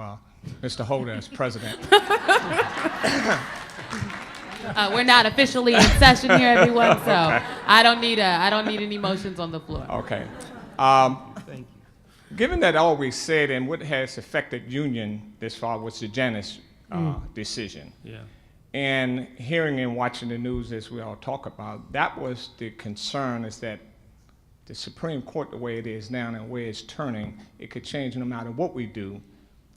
Mr. Holder as president. We're not officially in session here, everyone, so I don't need any motions on the floor. Okay. Given that all we said and what has affected union this far was the Janus decision. Yeah. And hearing and watching the news as we all talk about, that was the concern, is that the Supreme Court, the way it is now and where it's turning, it could change no matter what we do.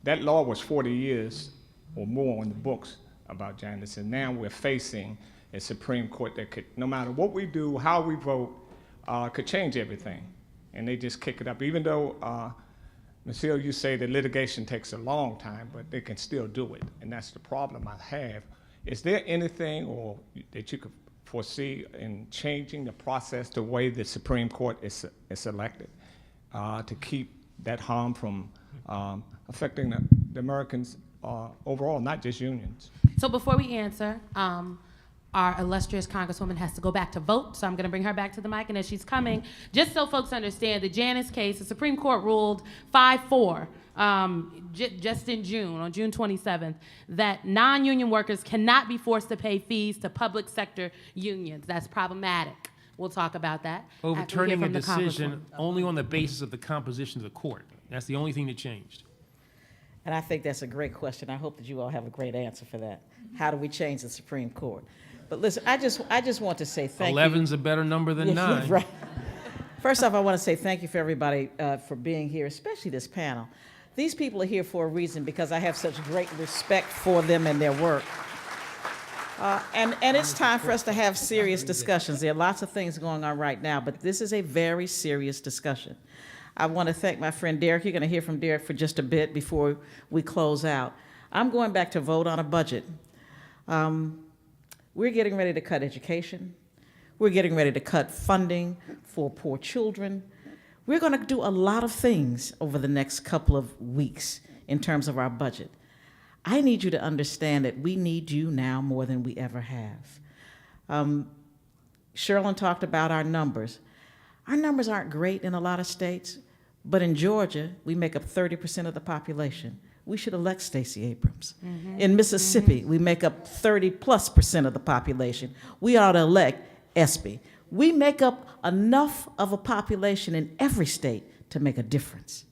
That law was 40 years or more on the books about Janus, and now we're facing a Supreme Court that could, no matter what we do, how we vote, could change everything. And they just kick it up. Even though, Ms. Hill, you say that litigation takes a long time, but they can still do it. And that's the problem I have. Is there anything that you could foresee in changing the process, the way the Supreme Court is elected, to keep that harm from affecting the Americans overall, not just unions? So before we answer, our illustrious Congresswoman has to go back to vote, so I'm going to bring her back to the mic. And as she's coming, just so folks understand, the Janus case, the Supreme Court ruled 5-4 just in June, on June 27th, that non-union workers cannot be forced to pay fees to public sector unions. That's problematic. We'll talk about that. Overturning a after we hear from the decision Congresswoman. only on the basis of the composition of the court. That's the only thing that changed. And I think that's a great question. I hope that you all have a great answer for that. How do we change the Supreme Court? But listen, I just want to say thank you. 11's a better number than 9. Right. First off, I want to say thank you for everybody for being here, especially this panel. These people are here for a reason, because I have such great respect for them and their work. And it's time for us to have serious discussions. There are lots of things going on right now, but this is a very serious discussion. I want to thank my friend Derrick. You're going to hear from Derrick for just a bit before we close out. I'm going back to vote on a budget. We're getting ready to cut education. We're getting ready to cut funding for poor children. We're going to do a lot of things over the next couple of weeks in terms of our budget. I need you to understand that we need you now more than we ever have. Sherlyn talked about our numbers. Our numbers aren't great in a lot of states, but in Georgia, we make up 30% of the population. We should elect Stacey Abrams. In Mississippi, we make up 30+% of the population. We ought to elect Espy. We make up enough of a population in every state to make a difference.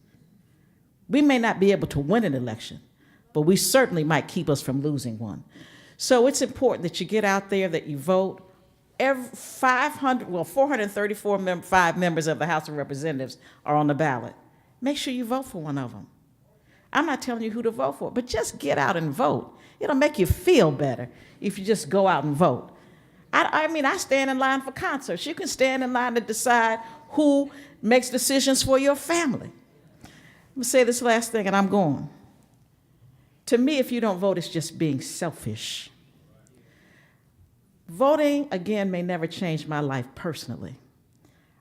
We may not be able to win an election, but we certainly might keep us from losing one. So it's important that you get out there, that you vote. 434 members of the House of Representatives are on the ballot. Make sure you vote for one of them. I'm not telling you who to vote for, but just get out and vote. It'll make you feel better if you just go out and vote. I stand in line for concerts. You can stand in line to decide who makes decisions for your family. Let me say this last thing, and I'm going. To me, if you don't vote, it's just being selfish. Voting, again, may never change my life personally.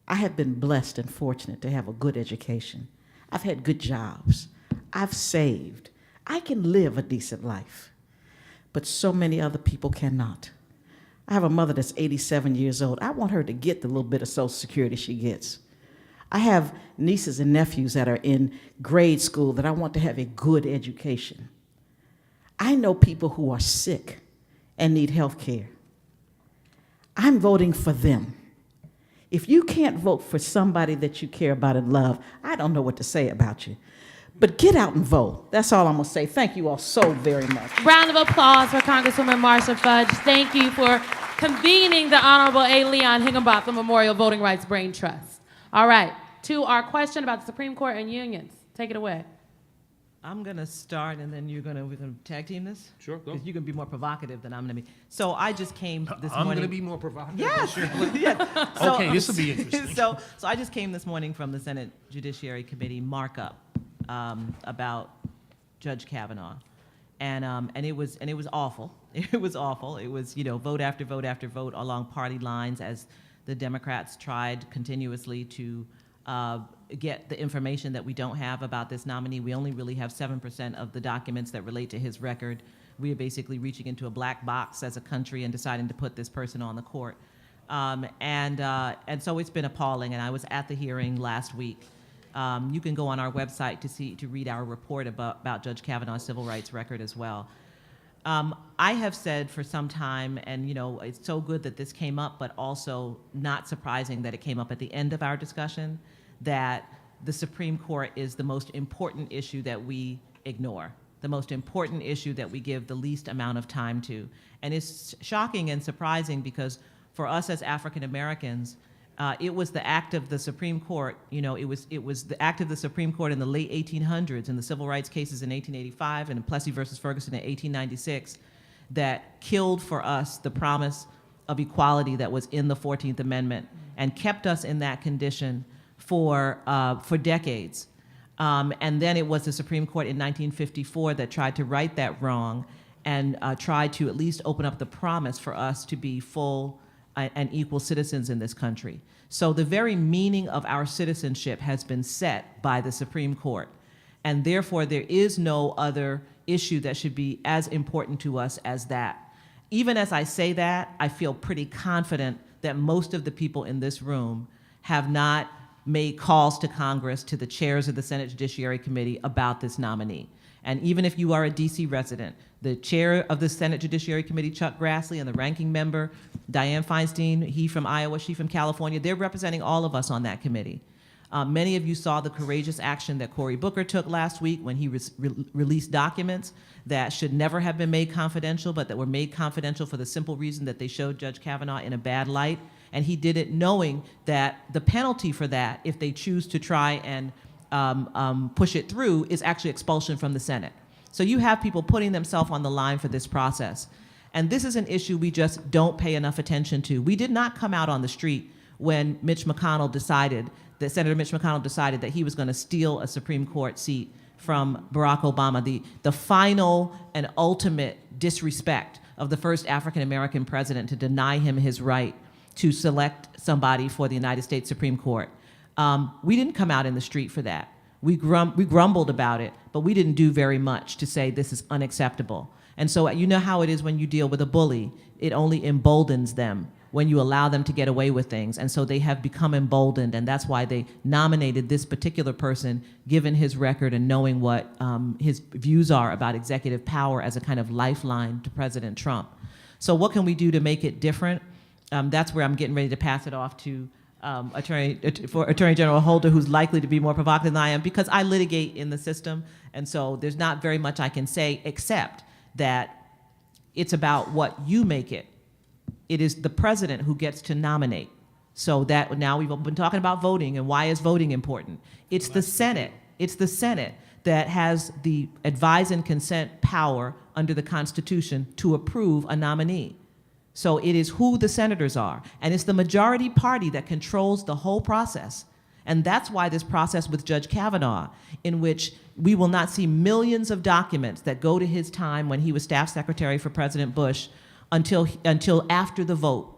I have been blessed and fortunate to have a good education. I've had good jobs. I've saved. I can live a decent life. But so many other people cannot. I have a mother that's 87 years old. I want her to get the little bit of Social Security she gets. I have nieces and nephews that are in grade school that I want to have a good education. I know people who are sick and need health care. I'm voting for them. If you can't vote for somebody that you care about and love, I don't know what to say about you. But get out and vote. That's all I'm going to say. Thank you all so very much. Round of applause for Congresswoman Marsha Fudge. Thank you for convening the Honorable A. Leon Higginbotham Memorial Voting Rights Brain Trust. All right, to our question about the Supreme Court and unions. Take it away. I'm going to start, and then we're going to tag team this? Sure, go. Because you can be more provocative than I'm going to be. So I just came this I'm morning. going to be more provocative. Yes. Sure. Yeah. So, Okay, this will be interesting. So I just came this morning from the Senate Judiciary Committee markup about Judge Kavanaugh, and it was awful. It was awful. It was vote after vote after vote along party lines as the Democrats tried continuously to get the information that we don't have about this nominee. We only really have 7% of the documents that relate to his record. We are basically reaching into a black box as a country and deciding to put this person on the court. And so it's been appalling, and I was at the hearing last week. You can go on our website to read our report about Judge Kavanaugh's civil rights record as well. I have said for some time, and you know, it's so good that this came up, but also not surprising that it came up at the end of our discussion, that the Supreme Court is the most important issue that we ignore, the most important issue that we give the least amount of time to. And it's shocking and surprising because for us as African Americans, it was the act of the Supreme Court, you know, it was the act of the Supreme Court in the late 1800s, in the civil rights cases in 1885 and in Plessy versus Ferguson in 1896, that killed for us the promise of equality that was in the 14th Amendment and kept us in that condition for decades. And then it was the Supreme Court in 1954 that tried to right that wrong and tried to at least open up the promise for us to be full and equal citizens in this country. So the very meaning of our citizenship has been set by the Supreme Court. And therefore, there is no other issue that should be as important to us as that. Even as I say that, I feel pretty confident that most of the people in this room have not made calls to Congress, to the chairs of the Senate Judiciary Committee about this nominee. And even if you are a DC resident, the chair of the Senate Judiciary Committee, Chuck Grassley, and the ranking member, Dianne Feinstein, he from Iowa, she from California, they're representing all of us on that committee. Many of you saw the courageous action that Cory Booker took last week when he released documents that should never have been made confidential, but that were made confidential for the simple reason that they showed Judge Kavanaugh in a bad light. And he did it knowing that the penalty for that, if they choose to try and push it through, is actually expulsion from the Senate. So you have people putting themselves on the line for this process. And this is an issue we just don't pay enough attention to. We did not come out on the street when Senator Mitch McConnell decided that he was going to steal a Supreme Court seat from Barack Obama, the final and ultimate disrespect of the first African American president to deny him his right to select somebody for the United States Supreme Court. We didn't come out in the street for that. We grumbled about it, but we didn't do very much to say this is unacceptable. And so you know how it is when you deal with a bully. It only emboldens them when you allow them to get away with things. And so they have become emboldened, and that's why they nominated this particular person, given his record and knowing what his views are about executive power as a kind of lifeline to President Trump. So what can we do to make it different? That's where I'm getting ready to pass it off to Attorney General Holder, who's likely to be more provocative than I am, because I litigate in the system, and so there's not very much I can say except that it's about what you make it. It is the president who gets to nominate. So that now we've been talking about voting and why is voting important. It's the Senate. It's the Senate that has the advise and consent power under the Constitution to approve a nominee. So it is who the senators are, and it's the majority party that controls the whole process. And that's why this process with Judge Kavanaugh, in which we will not see millions of documents that go to his time when he was staff secretary for President Bush until after the vote,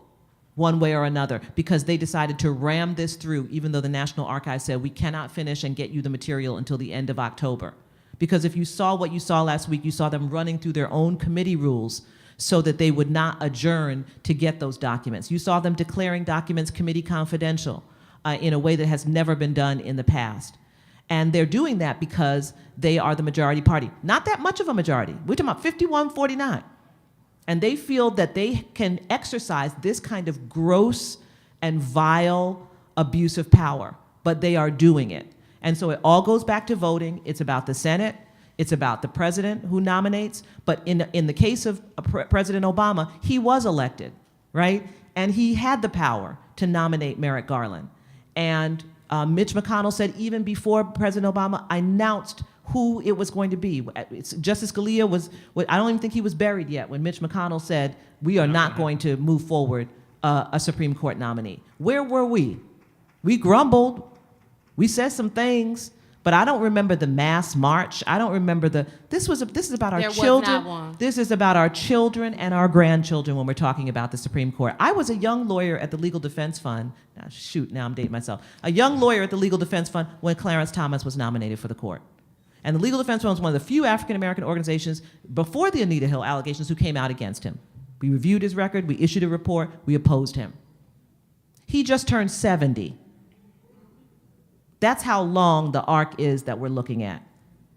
one way or another, because they decided to ram this through, even though the National Archives said we cannot finish and get you the material until the end of October. Because if you saw what you saw last week, you saw them running through their own committee rules so that they would not adjourn to get those documents. You saw them declaring documents committee confidential in a way that has never been done in the past. And they're doing that because they are the majority party. Not that much of a majority. We're talking about 51-49. And they feel that they can exercise this kind of gross and vile abuse of power, but they are doing it. And so it all goes back to voting. It's about the Senate. It's about the president who nominates. But in the case of President Obama, he was elected, right? And he had the power to nominate Merrick Garland. And Mitch McConnell said even before President Obama announced who it was going to be. Justice Scalia I don't even think he was buried yet when Mitch McConnell said, we are not going to move forward a Supreme Court nominee. Where were we? We grumbled. We said some things, but I don't remember the mass march. I don't remember this is about our children. There was not one. This is about our children and our grandchildren when we're talking about the Supreme Court. I was a young lawyer at the Legal Defense Fund. Now I'm dating myself. A young lawyer at the Legal Defense Fund when Clarence Thomas was nominated for the court. And the Legal Defense Fund was one of the few African-American organizations before the Anita Hill allegations who came out against him. We reviewed his record, we issued a report, we opposed him. He just turned 70. That's how long the arc is that we're looking at.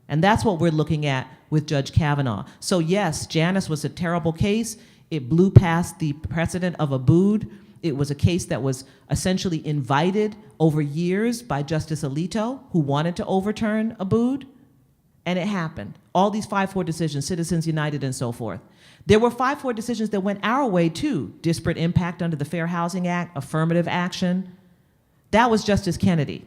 And that's what we're looking at with Judge Kavanaugh. So yes, Janice was a terrible case. It blew past the precedent of Abood. It was a case that was essentially invited over years by Justice Alito, who wanted to overturn Abood, and it happened. All these 5-4 decisions, Citizens United and so forth. There were 5-4 decisions that went our way too. Disparate impact under the Fair Housing Act, affirmative action. That was Justice Kennedy.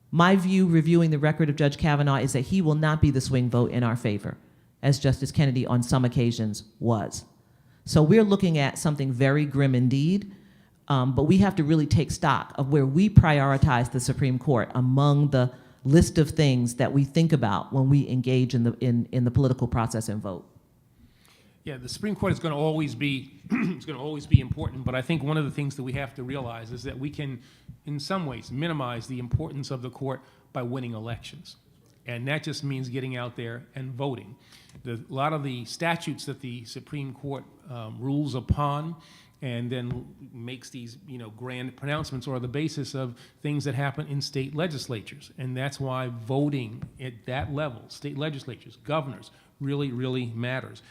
My view, reviewing the record of Judge Kavanaugh, is that he will not be the swing vote in our favor, as Justice Kennedy on some occasions was. So we're looking at something very grim indeed, but we have to really take stock of where we prioritize the Supreme Court among the list of things that we think about when we engage in the political process and vote. Yeah, the Supreme Court is going to always be it's going to always be important, but I think one of the things that we have to realize is that we can, in some ways, minimize the importance of the court by winning elections. And that just means getting out there and voting. A lot of the statutes that the Supreme Court rules upon and then makes these, grand pronouncements are the basis of things that happen in state legislatures. And that's why voting at that level, state legislatures, governors, really, really matters.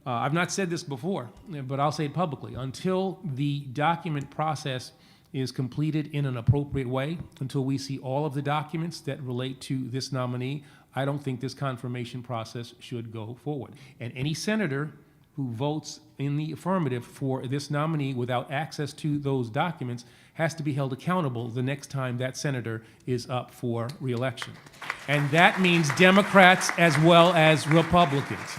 I've not said this before, but I'll say it publicly. Until the document process is completed in an appropriate way, until we see all of the documents that relate to this nominee, I don't think this confirmation process should go forward. And any senator who votes in the affirmative for this nominee without access to those documents has to be held accountable the next time that senator is up for re-election. And that means Democrats as well as Republicans.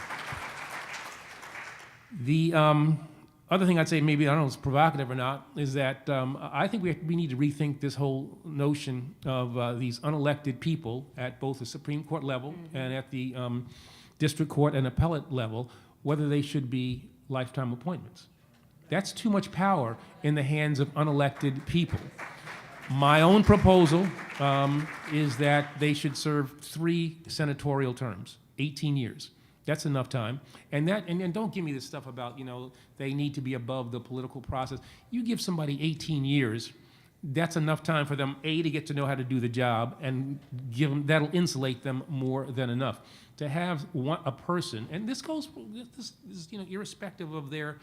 The other thing I'd say, maybe, I don't know if it's provocative or not, is that I think we need to rethink this whole notion of these unelected people at both the Supreme Court level and at the district court and appellate level, whether they should be lifetime appointments. That's too much power in the hands of unelected people. My own proposal is that they should serve 3 senatorial terms, 18 years. That's enough time. And don't give me this stuff about, they need to be above the political process. You give somebody 18 years, that's enough time for them, A, to get to know how to do the job, and that'll insulate them more than enough. To have a person, and this is irrespective of their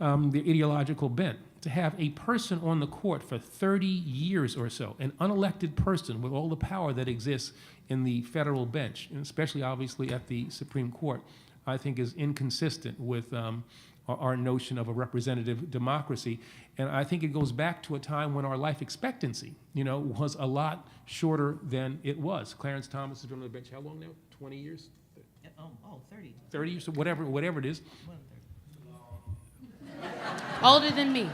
ideological bent, to have a person on the court for 30 years or so, an unelected person with all the power that exists in the federal bench, and especially obviously at the Supreme Court, I think is inconsistent with our notion of a representative democracy. And I think it goes back to a time when our life expectancy, was a lot shorter than it was. Clarence Thomas has been on the bench how long now? 20 years? 30. 30 years, so whatever it is. Older than me.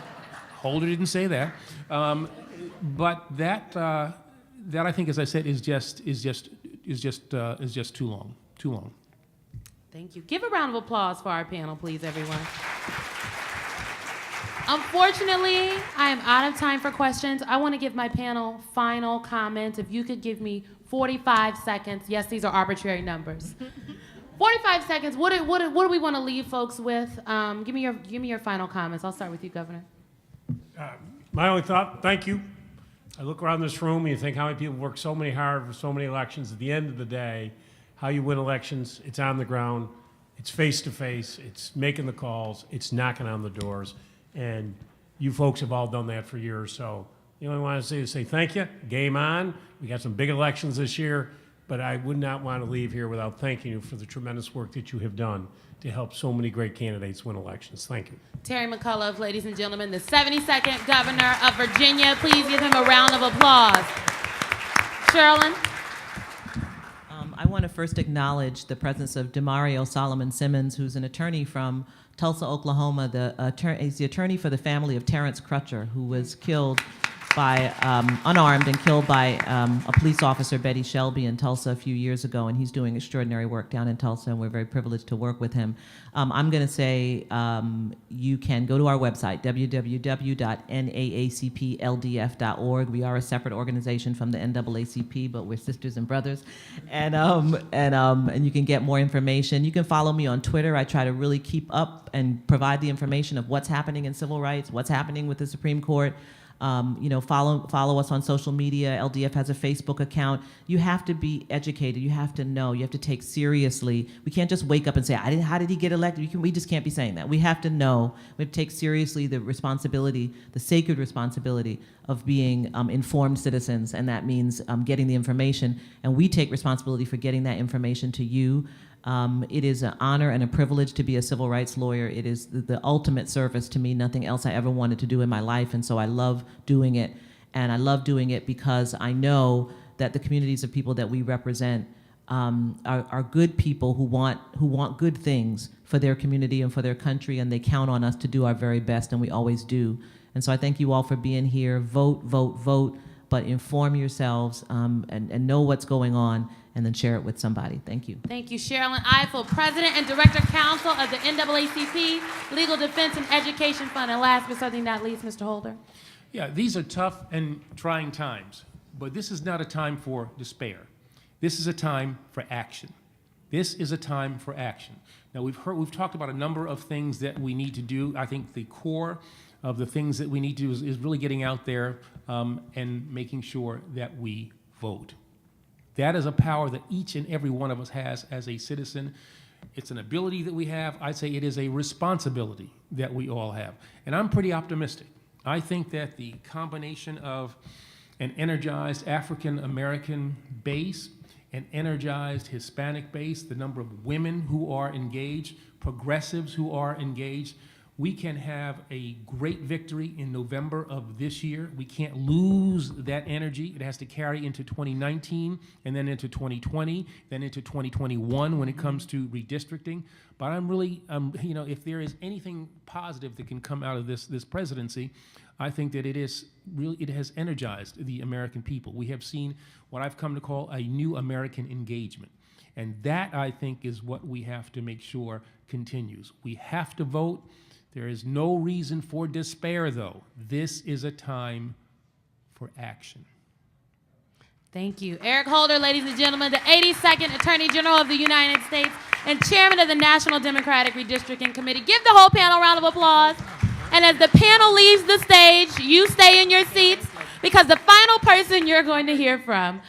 Holder didn't say that. But that I think, as I said, is just too long. Too long. Thank you. Give a round of applause for our panel, please, everyone. Unfortunately, I am out of time for questions. I want to give my panel final comments. If you could give me 45 seconds. Yes, these are arbitrary numbers. 45 seconds. What do we want to leave folks with? Give me your final comments. I'll start with you, Governor. My only thought, thank you. I look around this room and you think how many people work so hard for so many elections. At the end of the day, how you win elections, it's on the ground, it's face-to-face, it's making the calls, it's knocking on the doors, and you folks have all done that for years. So the only thing I want to say is say thank you, game on. We got some big elections this year, but I would not want to leave here without thanking you for the tremendous work that you have done to help so many great candidates win elections. Thank you. Terry McAuliffe, ladies and gentlemen, the 72nd Governor of Virginia. Please give him a round of applause. Sherilyn? I want to first acknowledge the presence of DeMario Solomon Simmons, who's an attorney from Tulsa, Oklahoma. He's the attorney for the family of Terrence Crutcher, who was killed by, unarmed and killed by a police officer, Betty Shelby, in Tulsa a few years ago, and he's doing extraordinary work down in Tulsa, and we're very privileged to work with him. I'm going to say you can go to our website, www.naacpldf.org. We are a separate organization from the NAACP, but we're sisters and brothers, and you can get more information. You can follow me on Twitter. I try to really keep up and provide the information of what's happening in civil rights, what's happening with the Supreme Court. Follow us on social media. LDF has a Facebook account. You have to be educated. You have to know. You have to take seriously. We can't just wake up and say, how did he get elected? We just can't be saying that. We have to know. We have to take seriously the responsibility, the sacred responsibility of being informed citizens, and that means getting the information. And we take responsibility for getting that information to you. It is an honor and a privilege to be a civil rights lawyer. It is the ultimate service to me, nothing else I ever wanted to do in my life, and so I love doing it. And I love doing it because I know that the communities of people that we represent are good people who want good things for their community and for their country, and they count on us to do our very best, and we always do. And so I thank you all for being here. Vote, vote, vote, but inform yourselves and know what's going on, and then share it with somebody. Thank you. Thank you, Sherilyn Eiffel, President and Director Counsel of the NAACP Legal Defense and Education Fund. And last but certainly not least, Mr. Holder. Yeah, these are tough and trying times, but this is not a time for despair. This is a time for action. This is a time for action. Now, we've talked about a number of things that we need to do. I think the core of the things that we need to do is really getting out there and making sure that we vote. That is a power that each and every one of us has as a citizen. It's an ability that we have. I'd say it is a responsibility that we all have. And I'm pretty optimistic. I think that the combination of an energized African-American base, an energized Hispanic base, the number of women who are engaged, progressives who are engaged, we can have a great victory in November of this year. We can't lose that energy. It has to carry into 2019 and then into 2020, then into 2021 when it comes to redistricting. But I'm really, if there is anything positive that can come out of this presidency, I think that it has energized the American people. We have seen what I've come to call a new American engagement. And that, I think, is what we have to make sure continues. We have to vote. There is no reason for despair, though. This is a time for action. Thank you. Eric Holder, ladies and gentlemen, the 82nd Attorney General of the United States and Chairman of the National Democratic Redistricting Committee. Give the whole panel a round of applause. And as the panel leaves the stage, you stay in your seats because the final person you're going to hear from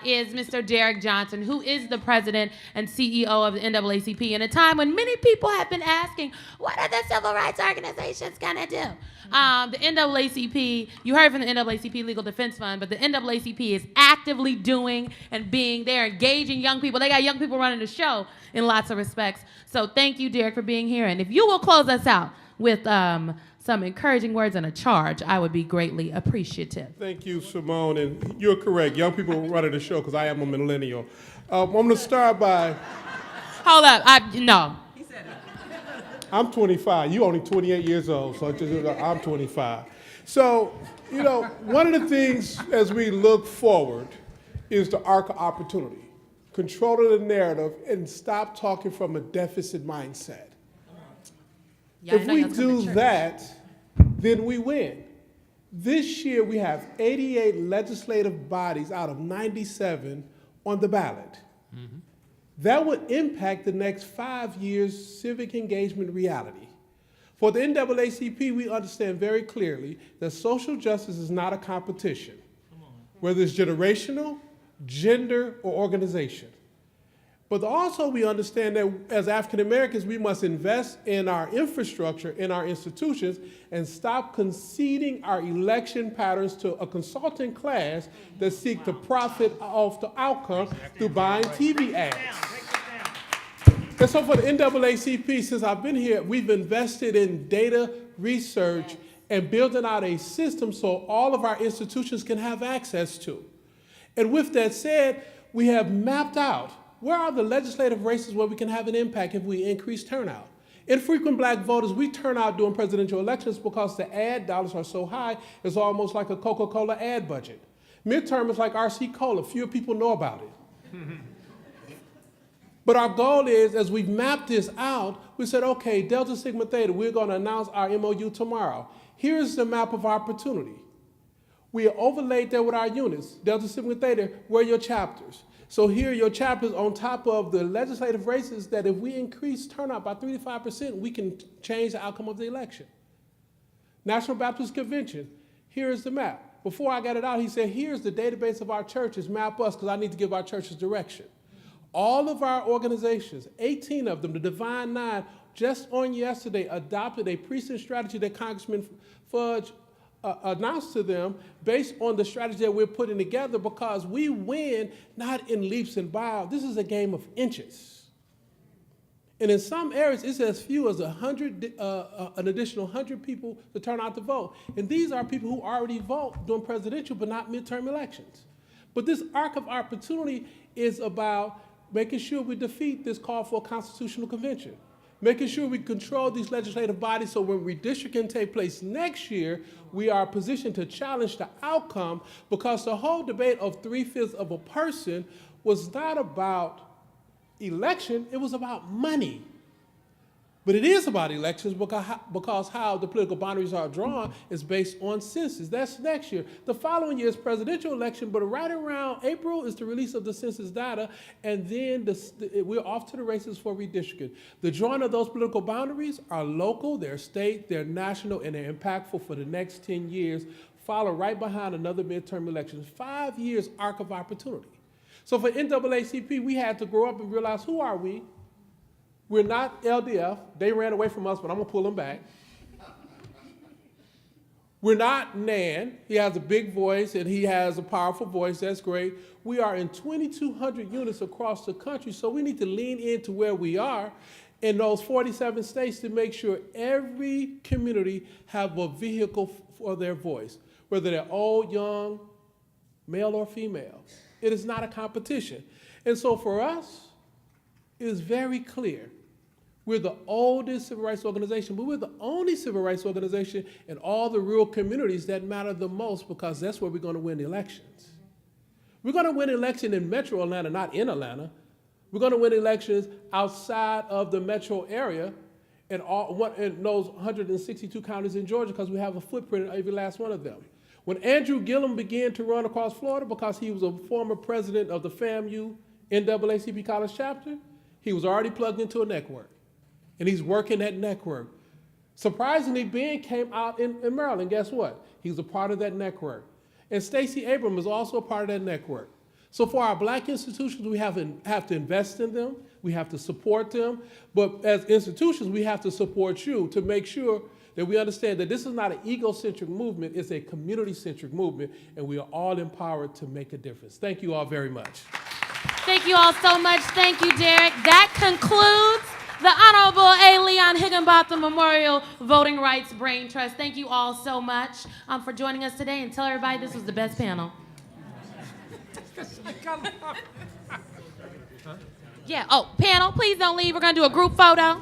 is Mr. Derrick Johnson, who is the president and CEO of the NAACP in a time when many people have been asking, what are the civil rights organizations going to do? The NAACP, you heard from the NAACP Legal Defense Fund, but the NAACP is actively doing and they're engaging young people. They got young people running the show in lots of respects. So thank you, Derrick, for being here. And if you will close us out with some encouraging words and a charge, I would be greatly appreciative. Thank you, Simone, and you're correct. Young people running the show because I am a millennial. I'm going to start by... Hold up, no. He said it. I'm 25. You only 28 years old, so I'm 25. So, one of the things as we look forward is the arc of opportunity. Controlling the narrative and stop talking from a deficit mindset. Yeah, if we do that, then we win. This year, we have 88 legislative bodies out of 97 on the ballot. Mm-hmm. That would impact the next 5 years' civic engagement reality. For the NAACP, we understand very clearly that social justice is not a competition, whether it's generational, gender, or organization. But also we understand that as African Americans, we must invest in our infrastructure, in our institutions, and stop conceding our election patterns to a consulting class that seek to profit off the outcome through buying TV ads. And so for the NAACP, since I've been here, we've invested in data research and building out a system so all of our institutions can have access to. And with that said, we have mapped out where are the legislative races where we can have an impact if we increase turnout. Infrequent black voters, we turn out during presidential elections because the ad dollars are so high, it's almost like a Coca-Cola ad budget. Midterm is like RC Cola, fewer people know about it. But our goal is, as we've mapped this out, we said, okay, Delta Sigma Theta, we're going to announce our MOU tomorrow. Here's the map of opportunity. We are overlaid there with our units. Delta Sigma Theta, where are your chapters? So here are your chapters on top of the legislative races that if we increase turnout by 3 to 5%, we can change the outcome of the election. National Baptist Convention, Here's the map. Before I got it out, he said, here's the database of our churches, map us, because I need to give our churches direction. All of our organizations, 18 of them, the Divine Nine, just on yesterday adopted a precinct strategy that Congressman Fudge announced to them based on the strategy that we're putting together, because we win not in leaps and bounds. This is a game of inches. And in some areas, it's as few as an additional 100 people to turn out to vote. And these are people who already vote during presidential but not midterm elections. But this arc of opportunity is about making sure we defeat this call for a constitutional convention, making sure we control these legislative bodies so when redistricting take place next year, we are positioned to challenge the outcome, because the whole debate of 3/5 of a person was not about election, it was about money. But it is about elections because how the political boundaries are drawn is based on census. That's next year. The following year is presidential election, but right around April is the release of the census data, and then we're off to the races for redistricting. The drawing of those political boundaries are local, they're state, they're national, and they're impactful for the next 10 years, follow right behind another midterm election. 5 years arc of opportunity. So for NAACP, we had to grow up and realize, who are we? We're not LDF. They ran away from us, but I'm going to pull them back. We're not Nan. He has a big voice, and he has a powerful voice. That's great. We are in 2,200 units across the country, so we need to lean into where we are in those 47 states to make sure every community have a vehicle for their voice, whether they're old, young, male or female. It is not a competition. And so for us, it is very clear. We're the oldest civil rights organization, but we're the only civil rights organization in all the rural communities that matter the most, because that's where we're going to win the elections. We're going to win an election in metro Atlanta, not in Atlanta. We're going to win elections outside of the metro area in those 162 counties in Georgia, because we have a footprint in every last one of them. When Andrew Gillum began to run across Florida, because he was a former president of the FAMU NAACP College chapter, he was already plugged into a network, and he's working that network. Surprisingly, Ben came out in Maryland. Guess what? He was a part of that network. And Stacey Abrams is also a part of that network. So for our black institutions, we have to invest in them. We have to support them. But as institutions, we have to support you to make sure that we understand that this is not an egocentric movement, it's a community-centric movement, and we are all empowered to make a difference. Thank you all very much. Thank you all so much. Thank you, Derrick. That concludes the Honorable A. Leon Higginbotham Memorial Voting Rights Brain Trust. Thank you all so much for joining us today, and tell everybody this was the best panel. Yeah, panel, please don't leave. We're going to do a group photo.